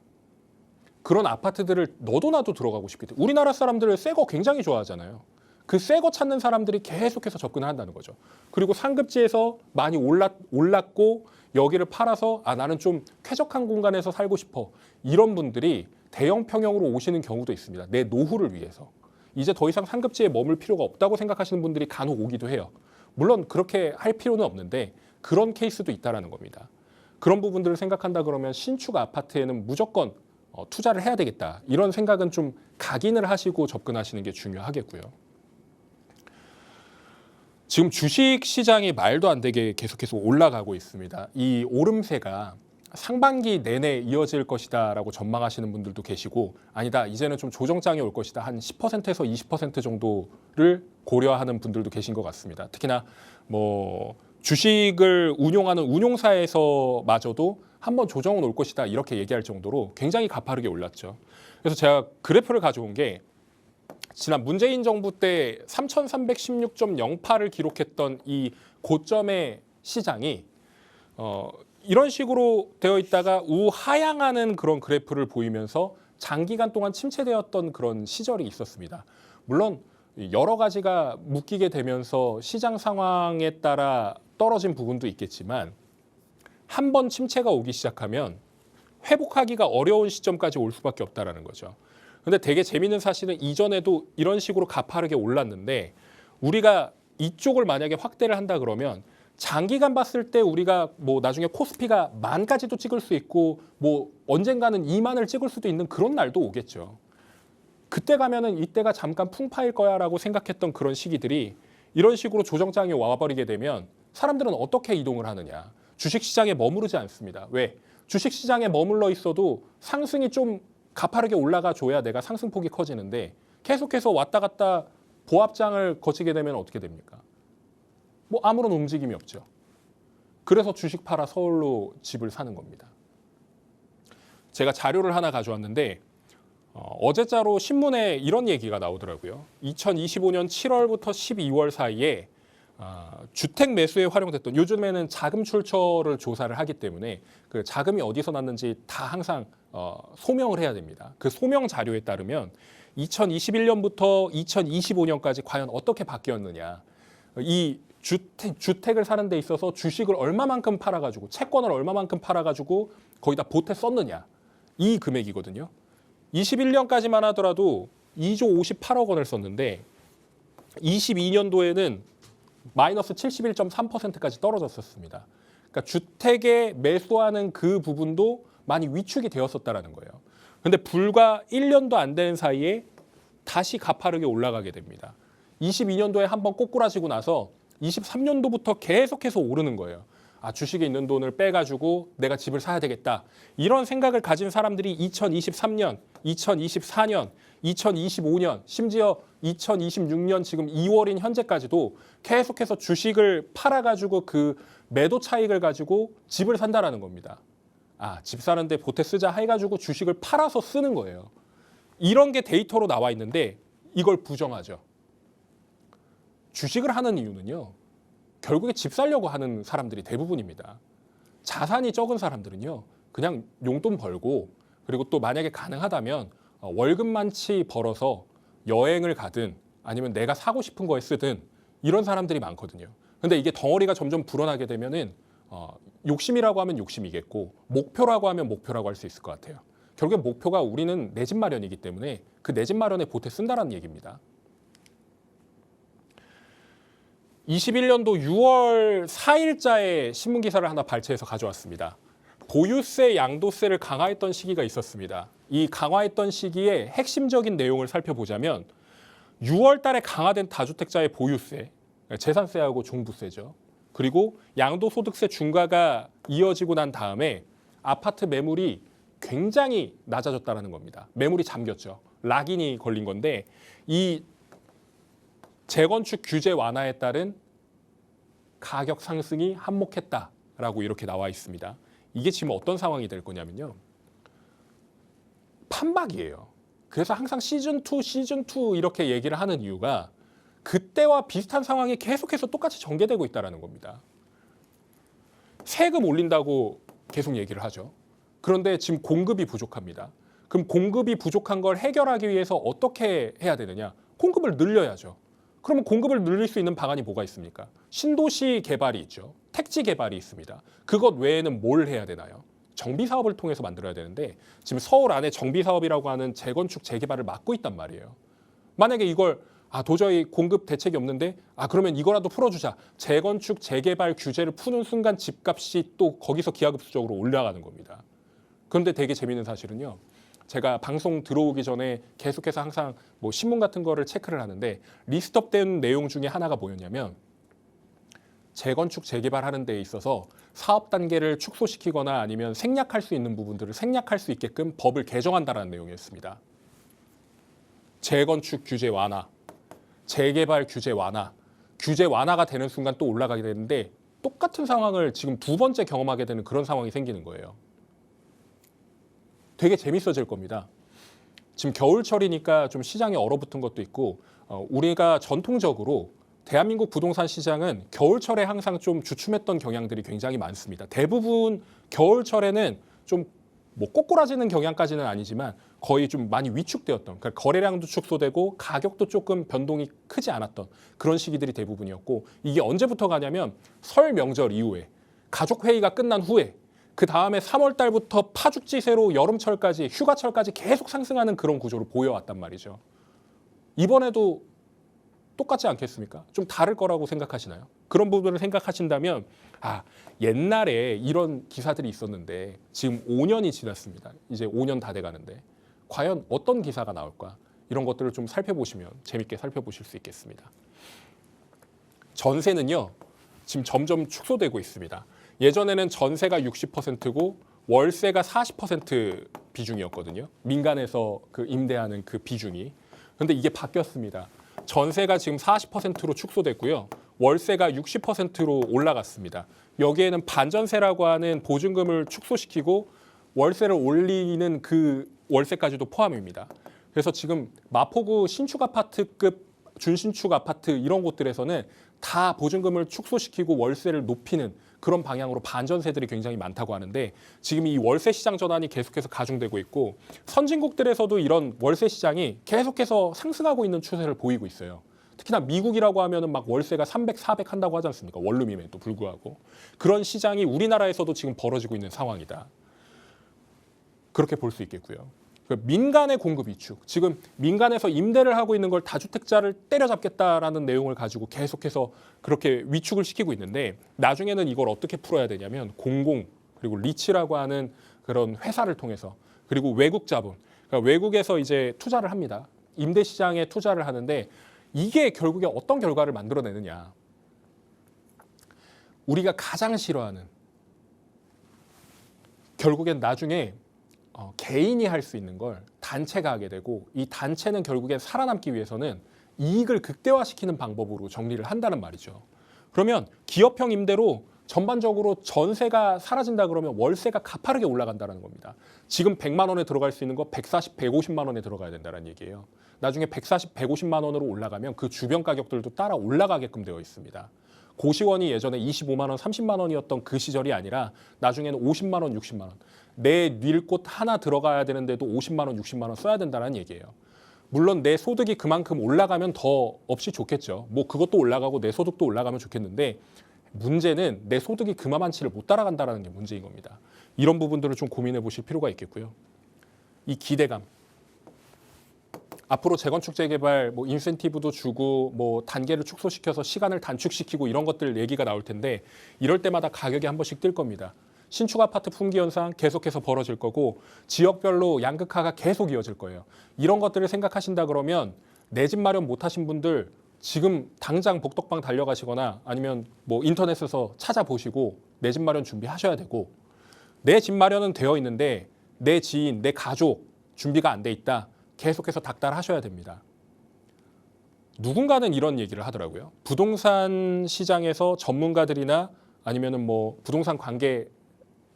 그런 아파트들을 너도 나도 들어가고 싶기 때문에 우리나라 사람들은 새 거 굉장히 좋아하잖아요. 그 새 거 찾는 사람들이 계속해서 접근을 한다는 거죠. 그리고 상급지에서 많이 올랐고 여기를 팔아서 나는 좀 쾌적한 공간에서 살고 싶어. 이런 분들이 대형 평형으로 오시는 경우도 있습니다. 내 노후를 위해서. 이제 더 이상 상급지에 머물 필요가 없다고 생각하시는 분들이 간혹 오기도 해요. 물론 그렇게 할 필요는 없는데 그런 케이스도 있다라는 겁니다. 그런 부분들을 생각한다 그러면 신축 아파트에는 무조건 투자를 해야 되겠다. 이런 생각은 좀 각인을 하시고 접근하시는 게 중요하겠고요. 지금 주식 시장이 말도 안 되게 계속해서 올라가고 있습니다. 이 오름세가 상반기 내내 이어질 것이다라고 전망하시는 분들도 계시고, 아니다, 이제는 좀 조정장이 올 것이다, 한 10%에서 20% 정도를 고려하는 분들도 계신 것 같습니다. 특히나 뭐 주식을 운용하는 운용사에서마저도 한번 조정은 올 것이다 이렇게 얘기할 정도로 굉장히 가파르게 올랐죠. 그래서 제가 그래프를 가져온 게 지난 문재인 정부 때 3,316.08을 기록했던 이 고점의 시장이 이런 식으로 되어 있다가 우하향하는 그런 그래프를 보이면서 장기간 동안 침체되었던 그런 시절이 있었습니다. 물론 여러 가지가 묶이게 되면서 시장 상황에 따라 떨어진 부분도 있겠지만 한 번 침체가 오기 시작하면 회복하기가 어려운 시점까지 올 수밖에 없다라는 거죠. 근데 되게 재밌는 사실은 이전에도 이런 식으로 가파르게 올랐는데 우리가 이쪽을 만약에 확대를 한다 그러면 장기간 봤을 때 우리가 뭐 나중에 코스피가 10,000까지도 찍을 수 있고 뭐 언젠가는 20,000을 찍을 수도 있는 그런 날도 오겠죠. 그때 가면은 이때가 잠깐 풍파일 거야라고 생각했던 그런 시기들이 이런 식으로 조정장이 와버리게 되면 사람들은 어떻게 이동을 하느냐. 주식시장에 머무르지 않습니다. 왜? 주식시장에 머물러 있어도 상승이 좀 가파르게 올라가 줘야 내가 상승폭이 커지는데 계속해서 왔다 갔다 보합장을 거치게 되면 어떻게 됩니까? 뭐 아무런 움직임이 없죠. 그래서 주식 팔아 서울로 집을 사는 겁니다. 제가 자료를 하나 가져왔는데 어제자로 신문에 이런 얘기가 나오더라고요. 2025년 7월부터 12월 사이에 주택 매수에 활용됐던, 요즘에는 자금 출처를 조사를 하기 때문에 그 자금이 어디서 났는지 다 항상 소명을 해야 됩니다. 그 소명 자료에 따르면 2021년부터 2025년까지 과연 어떻게 바뀌었느냐. 이 주택을 사는 데 있어서 주식을 얼마만큼 팔아가지고, 채권을 얼마만큼 팔아가지고 거기다 보태 썼느냐. 이 금액이거든요. 21년까지만 하더라도 2조 58억 원을 썼는데 22년도에는 마이너스 71.3%까지 떨어졌었습니다. 그러니까 주택에 매수하는 그 부분도 많이 위축이 되었었다라는 거예요. 근데 불과 1년도 안 되는 사이에 다시 가파르게 올라가게 됩니다. 22년도에 한번 꼬꾸라지고 나서 23년도부터 계속해서 오르는 거예요. 주식에 있는 돈을 빼가지고 내가 집을 사야 되겠다. 이런 생각을 가진 사람들이 2023년, 2024년, 2025년, 심지어 2026년 지금 2월인 현재까지도 계속해서 주식을 팔아가지고 그 매도 차익을 가지고 집을 산다라는 겁니다. 집 사는데 보태 쓰자 해가지고 주식을 팔아서 쓰는 거예요. 이런 게 데이터로 나와 있는데 이걸 부정하죠. 주식을 하는 이유는요, 결국에 집 살려고 하는 사람들이 대부분입니다. 자산이 적은 사람들은요, 그냥 용돈 벌고, 그리고 또 만약에 가능하다면 월급만치 벌어서 여행을 가든 아니면 내가 사고 싶은 거에 쓰든 이런 사람들이 많거든요. 근데 이게 덩어리가 점점 불어나게 되면은 욕심이라고 하면 욕심이겠고, 목표라고 하면 목표라고 할 수 있을 것 같아요. 결국에 목표가 우리는 내 집 마련이기 때문에 그 내 집 마련에 보태 쓴다는 얘기입니다. 21년도 6월 4일자에 신문기사를 하나 발췌해서 가져왔습니다. 보유세, 양도세를 강화했던 시기가 있었습니다. 이 강화했던 시기에 핵심적인 내용을 살펴보자면 6월 달에 강화된 다주택자의 보유세, 재산세하고 종부세죠. 그리고 양도소득세 중과가 이어지고 난 다음에 아파트 매물이 굉장히 낮아졌다는 겁니다. 매물이 잠겼죠. 락인이 걸린 건데 이 재건축 규제 완화에 따른 가격 상승이 한몫했다라고 이렇게 나와 있습니다. 이게 지금 어떤 상황이 될 거냐면요, 판박이에요. 그래서 항상 시즌2 이렇게 얘기를 하는 이유가 그때와 비슷한 상황이 계속해서 똑같이 전개되고 있다는 겁니다. 세금 올린다고 계속 얘기를 하죠. 그런데 지금 공급이 부족합니다. 그럼 공급이 부족한 걸 해결하기 위해서 어떻게 해야 되느냐? 공급을 늘려야죠. 그러면 공급을 늘릴 수 있는 방안이 뭐가 있습니까? 신도시 개발이 있죠. 택지 개발이 있습니다. 그것 외에는 뭘 해야 되나요? 정비 사업을 통해서 만들어야 되는데 지금 서울 안에 정비 사업이라고 하는 재건축 재개발을 막고 있단 말이에요. 만약에 이걸 도저히 공급 대책이 없는데 그러면 이거라도 풀어주자. 재건축, 재개발 규제를 푸는 순간 집값이 또 거기서 기하급수적으로 올라가는 겁니다. 그런데 되게 재미있는 사실은요. 제가 방송 들어오기 전에 계속해서 항상 뭐 신문 같은 거를 체크를 하는데 리스트업된 내용 중에 하나가 뭐였냐면 재건축, 재개발하는 데 있어서 사업 단계를 축소시키거나 아니면 생략할 수 있는 부분들을 생략할 수 있게끔 법을 개정한다는 내용이었습니다. 재건축 규제 완화, 재개발 규제 완화, 규제 완화가 되는 순간 또 올라가게 되는데 똑같은 상황을 지금 두 번째 경험하게 되는 그런 상황이 생기는 거예요. 되게 재밌어질 겁니다. 지금 겨울철이니까 좀 시장이 얼어붙은 것도 있고 우리가 전통적으로 대한민국 부동산 시장은 겨울철에 항상 좀 주춤했던 경향들이 굉장히 많습니다. 대부분 겨울철에는 좀 뭐 꼬꾸라지는 경향까지는 아니지만 거의 좀 많이 위축되었던, 그러니까 거래량도 축소되고 가격도 조금 변동이 크지 않았던 그런 시기들이 대부분이었고 이게 언제부터 가냐면 설 명절 이후에 가족 회의가 끝난 후에 그 다음에 3월 달부터 파죽지세로 여름철까지 휴가철까지 계속 상승하는 그런 구조를 보여왔단 말이죠. 이번에도 똑같지 않겠습니까? 좀 다를 거라고 생각하시나요? 그런 부분을 생각하신다면 옛날에 이런 기사들이 있었는데 지금 5년이 지났습니다. 이제 5년 다 돼가는데 과연 어떤 기사가 나올까? 이런 것들을 좀 살펴보시면 재밌게 살펴보실 수 있겠습니다. 전세는요. 지금 점점 축소되고 있습니다. 예전에는 전세가 60%고 월세가 40% 비중이었거든요. 민간에서 그 임대하는 그 비중이. 그런데 이게 바뀌었습니다. 전세가 지금 40%로 축소됐고요. 월세가 60%로 올라갔습니다. 여기에는 반전세라고 하는 보증금을 축소시키고 월세를 올리는 그 월세까지도 포함입니다. 그래서 지금 마포구 신축 아파트급 준신축 아파트 이런 곳들에서는 다 보증금을 축소시키고 월세를 높이는 그런 방향으로 반전세들이 굉장히 많다고 하는데 지금 이 월세 시장 전환이 계속해서 가중되고 있고 선진국들에서도 이런 월세 시장이 계속해서 상승하고 있는 추세를 보이고 있어요. 특히나 미국이라고 하면은 막 월세가 300, 400 한다고 하지 않습니까? 원룸임에도 불구하고. 그런 시장이 우리나라에서도 지금 벌어지고 있는 상황이다. 그렇게 볼 수 있겠고요. 민간의 공급 위축, 지금 민간에서 임대를 하고 있는 걸 다주택자를 때려잡겠다라는 내용을 가지고 계속해서 그렇게 위축을 시키고 있는데 나중에는 이걸 어떻게 풀어야 되냐면 공공 그리고 리츠라고 하는 그런 회사를 통해서 그리고 외국 자본, 그러니까 외국에서 이제 투자를 합니다. 임대 시장에 투자를 하는데 이게 결국에 어떤 결과를 만들어내느냐. 우리가 가장 싫어하는 결국엔 나중에 개인이 할 수 있는 걸 단체가 하게 되고 이 단체는 결국엔 살아남기 위해서는 이익을 극대화시키는 방법으로 정리를 한다는 말이죠. 그러면 기업형 임대로 전반적으로 전세가 사라진다 그러면 월세가 가파르게 올라간다는 겁니다. 지금 100만 원에 들어갈 수 있는 거 140, 150만 원에 들어가야 된다는 얘기예요. 나중에 140, 150만 원으로 올라가면 그 주변 가격들도 따라 올라가게끔 되어 있습니다. 고시원이 예전에 25만 원, 30만 원이었던 그 시절이 아니라 나중에는 50만 원, 60만 원. 내 닐 곳 하나 들어가야 되는데도 50만 원, 60만 원 써야 된다는 얘기예요. 물론 내 소득이 그만큼 올라가면 더 없이 좋겠죠. 뭐 그것도 올라가고 내 소득도 올라가면 좋겠는데 문제는 내 소득이 그만치를 못 따라간다는 게 문제인 겁니다. 이런 부분들을 좀 고민해 보실 필요가 있겠고요. 이 기대감. 앞으로 재건축 재개발 뭐 인센티브도 주고 뭐 단계를 축소시켜서 시간을 단축시키고 이런 것들 얘기가 나올 텐데 이럴 때마다 가격이 한 번씩 뛸 겁니다. 신축 아파트 품귀 현상 계속해서 벌어질 거고 지역별로 양극화가 계속 이어질 거예요. 이런 것들을 생각하신다 그러면 내 집 마련 못 하신 분들 지금 당장 복덕방 달려가시거나 아니면 뭐 인터넷에서 찾아보시고 내 집 마련 준비하셔야 되고 내 집 마련은 되어 있는데 내 지인, 내 가족 준비가 안 돼 있다. 계속해서 닥달하셔야 됩니다. 누군가는 이런 얘기를 하더라고요. 부동산 시장에서 전문가들이나 아니면은 뭐 부동산 관계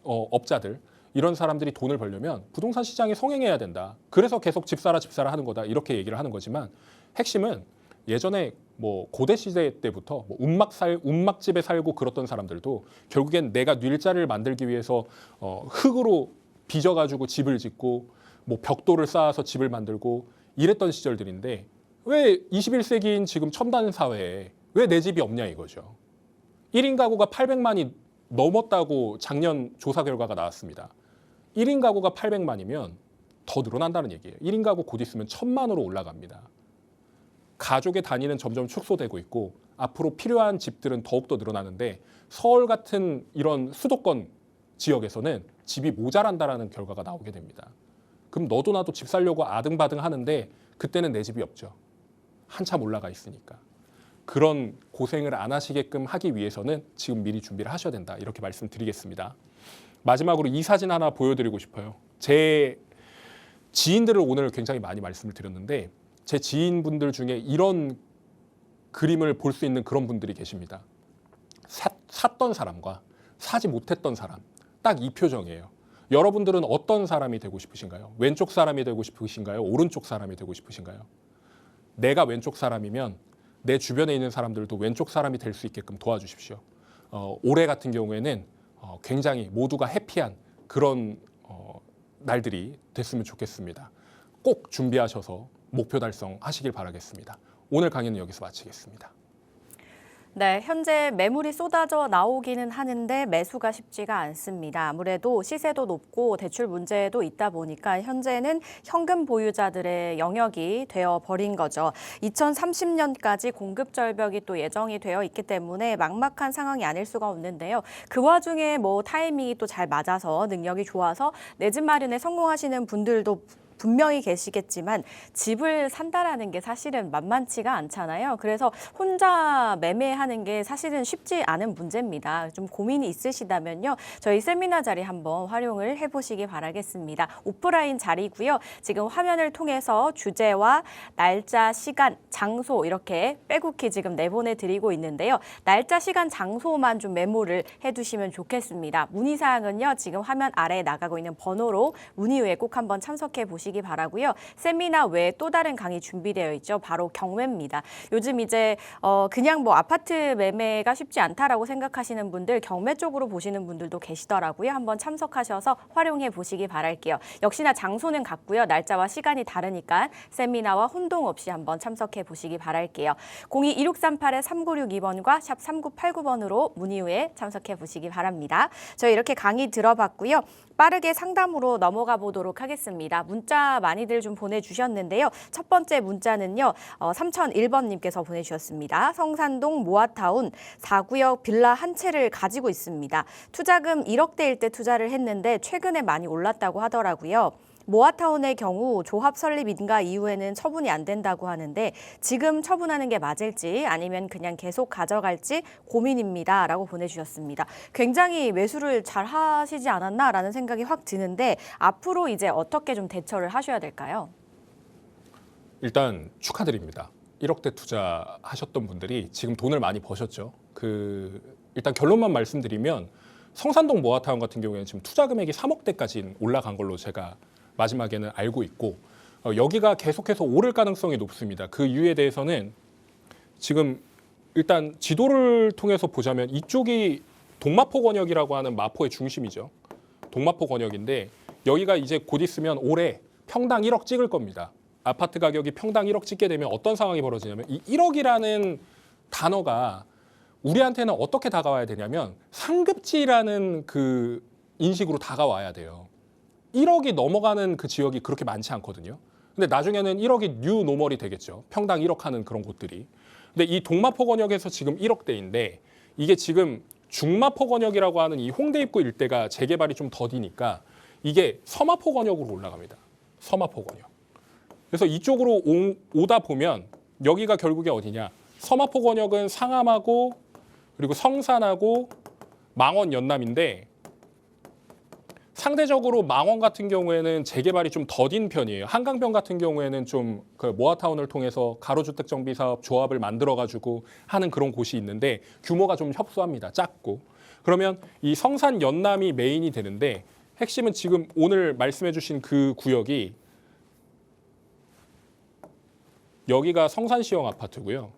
업자들 이런 사람들이 돈을 벌려면 부동산 시장에 성행해야 된다. 그래서 계속 집사라 하는 거다. 이렇게 얘기를 하는 거지만 핵심은 예전에 뭐 고대 시대 때부터 뭐 운막집에 살고 그렇던 사람들도 결국엔 내가 닐자리를 만들기 위해서 흙으로 빚어가지고 집을 짓고 뭐 벽돌을 쌓아서 집을 만들고 이랬던 시절들인데 왜 21세기인 지금 첨단 사회에 왜 내 집이 없냐 이거죠. 1인 가구가 800만이 넘었다고 작년 조사 결과가 나왔습니다. 1인 가구가 800만이면 더 늘어난다는 얘기예요. 1인 가구 곧 있으면 1000만으로 올라갑니다. 가족의 단위는 점점 축소되고 있고 앞으로 필요한 집들은 더욱더 늘어나는데 서울 같은 이런 수도권 지역에서는 집이 모자란다라는 결과가 나오게 됩니다. 그럼 너도 나도 집 살려고 아등바등 하는데 그때는 내 집이 없죠. 한참 올라가 있으니까. 그런 고생을 안 하시게끔 하기 위해서는 지금 미리 준비를 하셔야 된다. 이렇게 말씀드리겠습니다. 마지막으로 이 사진 하나 보여드리고 싶어요. 제 지인들을 오늘 굉장히 많이 말씀을 드렸는데 제 지인분들 중에 이런 그림을 볼 수 있는 그런 분들이 계십니다. 샀던 사람과 사지 못했던 사람. 딱 이 표정이에요. 여러분들은 어떤 사람이 되고 싶으신가요? 왼쪽 사람이 되고 싶으신가요? 오른쪽 사람이 되고 싶으신가요? 내가 왼쪽 사람이면 내 주변에 있는 사람들도 왼쪽 사람이 될 수 있게끔 도와주십시오. 올해 같은 경우에는 굉장히 모두가 해피한 그런 날들이 됐으면 좋겠습니다. 꼭 준비하셔서 목표 달성하시길 바라겠습니다. 오늘 강의는 여기서 마치겠습니다. 네, 현재 매물이 쏟아져 나오기는 하는데 매수가 쉽지가 않습니다. 아무래도 시세도 높고 대출 문제도 있다 보니까 현재는 현금 보유자들의 영역이 되어 버린 거죠. 2030년까지 공급 절벽이 또 예정이 되어 있기 때문에 막막한 상황이 아닐 수가 없는데요. 그 와중에 뭐 타이밍이 또 잘 맞아서 능력이 좋아서 내 집 마련에 성공하시는 분들도 분명히 계시겠지만 집을 산다라는 게 사실은 만만치가 않잖아요. 그래서 혼자 매매하는 게 사실은 쉽지 않은 문제입니다. 좀 고민이 있으시다면요. 저희 세미나 자리 한번 활용을 해보시기 바라겠습니다. 오프라인 자리고요. 지금 화면을 통해서 주제와 날짜, 시간, 장소 이렇게 빼곡히 지금 내보내드리고 있는데요. 날짜, 시간, 장소만 좀 메모를 해두시면 좋겠습니다. 문의사항은요. 지금 화면 아래에 나가고 있는 번호로 문의 후에 꼭 한번 참석해 보시기 바라고요. 세미나 외에 또 다른 강의 준비되어 있죠. 바로 경매입니다. 요즘 이제 그냥 뭐 아파트 매매가 쉽지 않다라고 생각하시는 분들 경매 쪽으로 보시는 분들도 계시더라고요. 한번 참석하셔서 활용해 보시기 바랄게요. 역시나 장소는 같고요. 날짜와 시간이 다르니까 세미나와 혼동 없이 한번 참석해 보시기 바랄게요. 02-2638-3962번과 샵 3989번으로 문의 후에 참석해 보시기 바랍니다. 저희 이렇게 강의 들어봤고요. 빠르게 상담으로 넘어가 보도록 하겠습니다. 문자 많이들 좀 보내주셨는데요. 첫 번째 문자는요. 3001번님께서 보내주셨습니다. 성산동 모아타운 4구역 빌라 한 채를 가지고 있습니다. 투자금 1억대일 때 투자를 했는데 최근에 많이 올랐다고 하더라고요. 모아타운의 경우 조합 설립 인가 이후에는 처분이 안 된다고 하는데 지금 처분하는 게 맞을지 아니면 그냥 계속 가져갈지 고민입니다. 라고 보내주셨습니다. 굉장히 매수를 잘 하시지 않았나라는 생각이 확 드는데 앞으로 이제 어떻게 좀 대처를 하셔야 될까요? 일단 축하드립니다. 1억대 투자하셨던 분들이 지금 돈을 많이 버셨죠. 일단 결론만 말씀드리면 성산동 모아타운 같은 경우에는 지금 투자 금액이 3억대까지 올라간 걸로 제가 마지막에는 알고 있고 여기가 계속해서 오를 가능성이 높습니다. 그 이유에 대해서는 지금 일단 지도를 통해서 보자면 이쪽이 동마포 권역이라고 하는 마포의 중심이죠. 동마포 권역인데 여기가 이제 곧 있으면 올해 평당 1억 찍을 겁니다. 아파트 가격이 평당 1억 찍게 되면 어떤 상황이 벌어지냐면 이 1억이라는 단어가 우리한테는 어떻게 다가와야 되냐면 상급지라는 그 인식으로 다가와야 돼요. 1억이 넘어가는 그 지역이 그렇게 많지 않거든요. 근데 나중에는 1억이 뉴 노멀이 되겠죠. 평당 1억 하는 그런 곳들이. 근데 이 동마포 권역에서 지금 1억대인데 이게 지금 중마포 권역이라고 하는 이 홍대 입구 일대가 재개발이 좀 더디니까 이게 서마포 권역으로 올라갑니다. 서마포 권역. 그래서 이쪽으로 오다 보면 여기가 결국에 어디냐. 서마포 권역은 상암하고 그리고 성산하고 망원 연남인데 상대적으로 망원 같은 경우에는 재개발이 좀 더딘 편이에요. 한강변 같은 경우에는 좀 그 모아타운을 통해서 가로주택 정비 사업 조합을 만들어가지고 하는 그런 곳이 있는데 규모가 좀 협소합니다. 작고. 그러면 이 성산 연남이 메인이 되는데 핵심은 지금 오늘 말씀해주신 그 구역이 여기가 성산시형 아파트고요.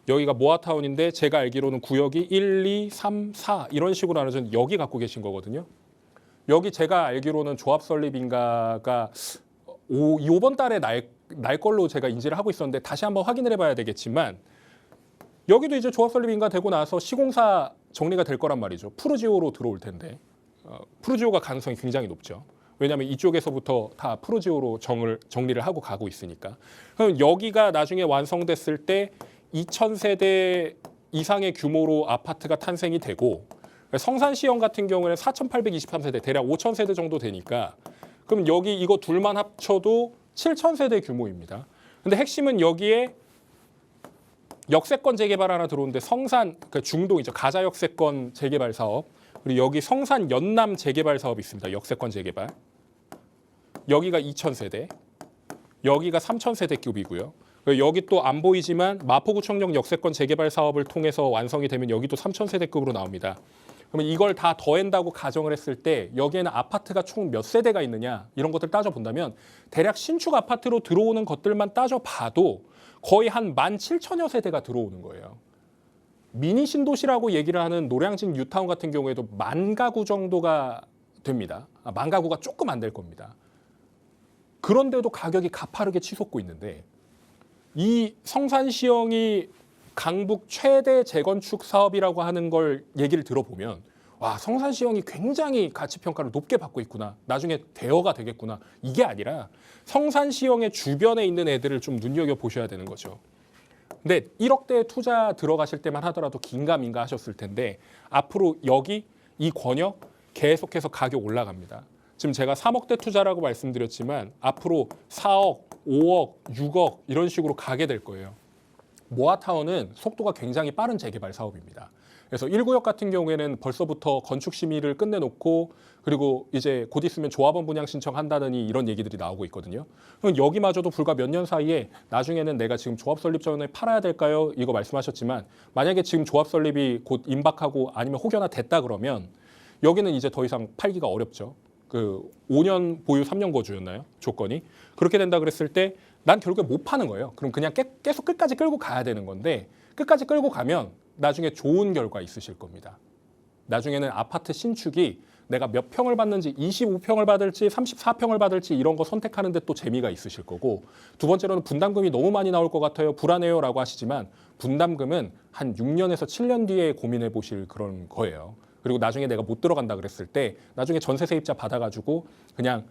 여기가 모아타운인데 제가 알기로는 구역이 1, 2, 3, 4 이런 식으로 나눠져 여기 갖고 계신 거거든요. 여기 제가 알기로는 조합 설립 인가가 이번 달에 날 걸로 제가 인지를 하고 있었는데 다시 한번 확인을 해봐야 되겠지만 여기도 이제 조합 설립 인가 되고 나서 시공사 정리가 될 거란 말이죠. 푸르지오로 들어올 텐데 푸르지오가 가능성이 굉장히 높죠. 왜냐하면 이쪽에서부터 다 프로지오로 정리를 하고 가고 있으니까. 그럼 여기가 나중에 완성됐을 때 2,000세대 이상의 규모로 아파트가 탄생이 되고 성산시형 같은 경우에는 4,823세대, 대략 5,000세대 정도 되니까 그럼 여기 이거 둘만 합쳐도 7,000세대 규모입니다. 근데 핵심은 여기에 역세권 재개발 하나 들어오는데 성산, 그러니까 중동이죠. 가자 역세권 재개발 사업. 그리고 여기 성산 연남 재개발 사업이 있습니다. 역세권 재개발. 여기가 2,000세대, 여기가 3,000세대급이고요. 여기 또 안 보이지만 마포구청역 역세권 재개발 사업을 통해서 완성이 되면 여기도 3,000세대급으로 나옵니다. 그러면 이걸 다 더한다고 가정을 했을 때 여기에는 아파트가 총 몇 세대가 있느냐 이런 것들 따져본다면 대략 신축 아파트로 들어오는 것들만 따져봐도 거의 한 17,000여 세대가 들어오는 거예요. 미니 신도시라고 얘기를 하는 노량진 뉴타운 같은 경우에도 10,000가구 정도가 됩니다. 10,000가구가 조금 안 될 겁니다. 그런데도 가격이 가파르게 치솟고 있는데 이 성산시형이 강북 최대 재건축 사업이라고 하는 걸 얘기를 들어보면 와, 성산시형이 굉장히 가치평가를 높게 받고 있구나. 나중에 대여가 되겠구나. 이게 아니라 성산시형의 주변에 있는 애들을 좀 눈여겨보셔야 되는 거죠. 근데 1억대 투자 들어가실 때만 하더라도 긴가민가 하셨을 텐데 앞으로 여기 이 권역 계속해서 가격 올라갑니다. 지금 제가 3억대 투자라고 말씀드렸지만 앞으로 4억, 5억, 6억 이런 식으로 가게 될 거예요. 모아타운은 속도가 굉장히 빠른 재개발 사업입니다. 그래서 1구역 같은 경우에는 벌써부터 건축 심의를 끝내놓고 그리고 이제 곧 있으면 조합원 분양 신청한다느니 이런 얘기들이 나오고 있거든요. 그럼 여기마저도 불과 몇 년 사이에 나중에는 내가 지금 조합 설립 전에 팔아야 될까요? 이거 말씀하셨지만 만약에 지금 조합 설립이 곧 임박하고 아니면 혹여나 됐다 그러면 여기는 이제 더 이상 팔기가 어렵죠. 그 5년 보유 3년 거주였나요? 조건이. 그렇게 된다 그랬을 때 난 결국에 못 파는 거예요. 그럼 그냥 계속 끝까지 끌고 가야 되는 건데 끝까지 끌고 가면 나중에 좋은 결과 있으실 겁니다. 나중에는 아파트 신축이 내가 몇 평을 받는지 25평을 받을지 34평을 받을지 이런 거 선택하는 데 또 재미가 있으실 거고 두 번째로는 분담금이 너무 많이 나올 것 같아요. 불안해요 라고 하시지만 분담금은 한 6년에서 7년 뒤에 고민해 보실 그런 거예요. 그리고 나중에 내가 못 들어간다 그랬을 때 나중에 전세 세입자 받아가지고 그냥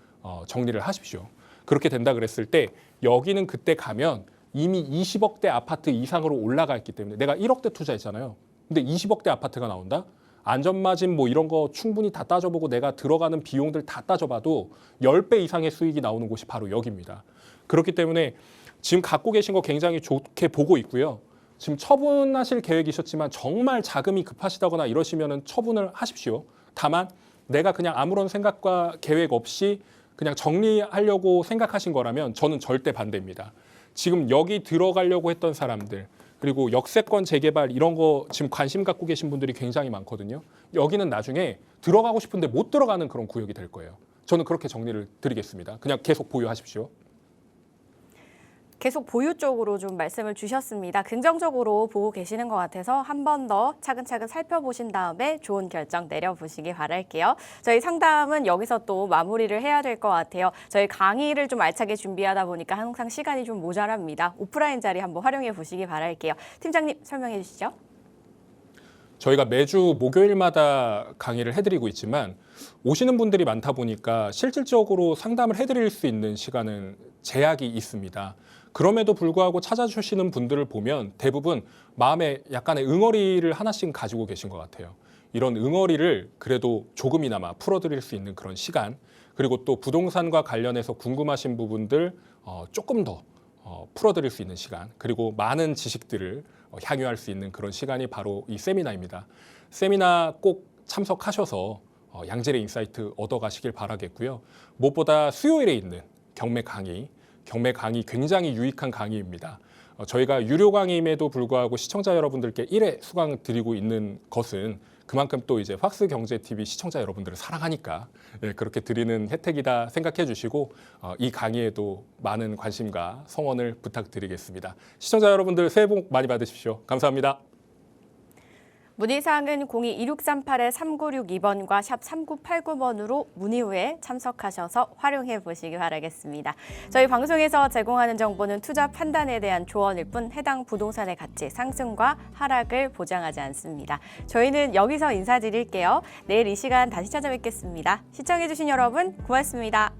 정리를 하십시오. 그렇게 된다 그랬을 때 여기는 그때 가면 이미 20억대 아파트 이상으로 올라가 있기 때문에 내가 1억대 투자했잖아요. 근데 20억대 아파트가 나온다? 안전마진 뭐 이런 거 충분히 다 따져보고 내가 들어가는 비용들 다 따져봐도 10배 이상의 수익이 나오는 곳이 바로 여기입니다. 그렇기 때문에 지금 갖고 계신 거 굉장히 좋게 보고 있고요. 지금 처분하실 계획이셨지만 정말 자금이 급하시다거나 이러시면 처분을 하십시오. 다만 내가 그냥 아무런 생각과 계획 없이 그냥 정리하려고 생각하신 거라면 저는 절대 반대입니다. 지금 여기 들어가려고 했던 사람들 그리고 역세권 재개발 이런 거 지금 관심 갖고 계신 분들이 굉장히 많거든요. 여기는 나중에 들어가고 싶은데 못 들어가는 그런 구역이 될 거예요. 저는 그렇게 정리를 드리겠습니다. 그냥 계속 보유하십시오. 계속 보유 쪽으로 좀 말씀을 주셨습니다. 긍정적으로 보고 계시는 것 같아서 한 번 더 차근차근 살펴보신 다음에 좋은 결정 내려보시기 바랄게요. 저희 상담은 여기서 또 마무리를 해야 될 것 같아요. 저희 강의를 좀 알차게 준비하다 보니까 항상 시간이 좀 모자랍니다. 오프라인 자리 한번 활용해 보시기 바랄게요. 팀장님 설명해 주시죠. 저희가 매주 목요일마다 강의를 해드리고 있지만 오시는 분들이 많다 보니까 실질적으로 상담을 해드릴 수 있는 시간은 제약이 있습니다. 그럼에도 불구하고 찾아주시는 분들을 보면 대부분 마음에 약간의 응어리를 하나씩 가지고 계신 것 같아요. 이런 응어리를 그래도 조금이나마 풀어드릴 수 있는 그런 시간, 그리고 또 부동산과 관련해서 궁금하신 부분들 조금 더 풀어드릴 수 있는 시간, 그리고 많은 지식들을 향유할 수 있는 그런 시간이 바로 이 세미나입니다. 세미나 꼭 참석하셔서 양질의 인사이트 얻어가시길 바라겠고요. 무엇보다 수요일에 있는 경매 강의 굉장히 유익한 강의입니다. 저희가 유료 강의임에도 불구하고 시청자 여러분들께 1회 수강 드리고 있는 것은 그만큼 또 이제 확스경제TV 시청자 여러분들을 사랑하니까 그렇게 드리는 혜택이다 생각해 주시고 이 강의에도 많은 관심과 성원을 부탁드리겠습니다. 시청자 여러분들 새해 복 많이 받으십시오. 감사합니다. 문의사항은 02-2638-3962번과 샵 3989번으로 문의 후에 참석하셔서 활용해 보시기 바라겠습니다. 저희 방송에서 제공하는 정보는 투자 판단에 대한 조언일 뿐 해당 부동산의 가치 상승과 하락을 보장하지 않습니다. 저희는 여기서 인사드릴게요. 내일 이 시간 다시 찾아뵙겠습니다. 시청해주신 여러분 고맙습니다.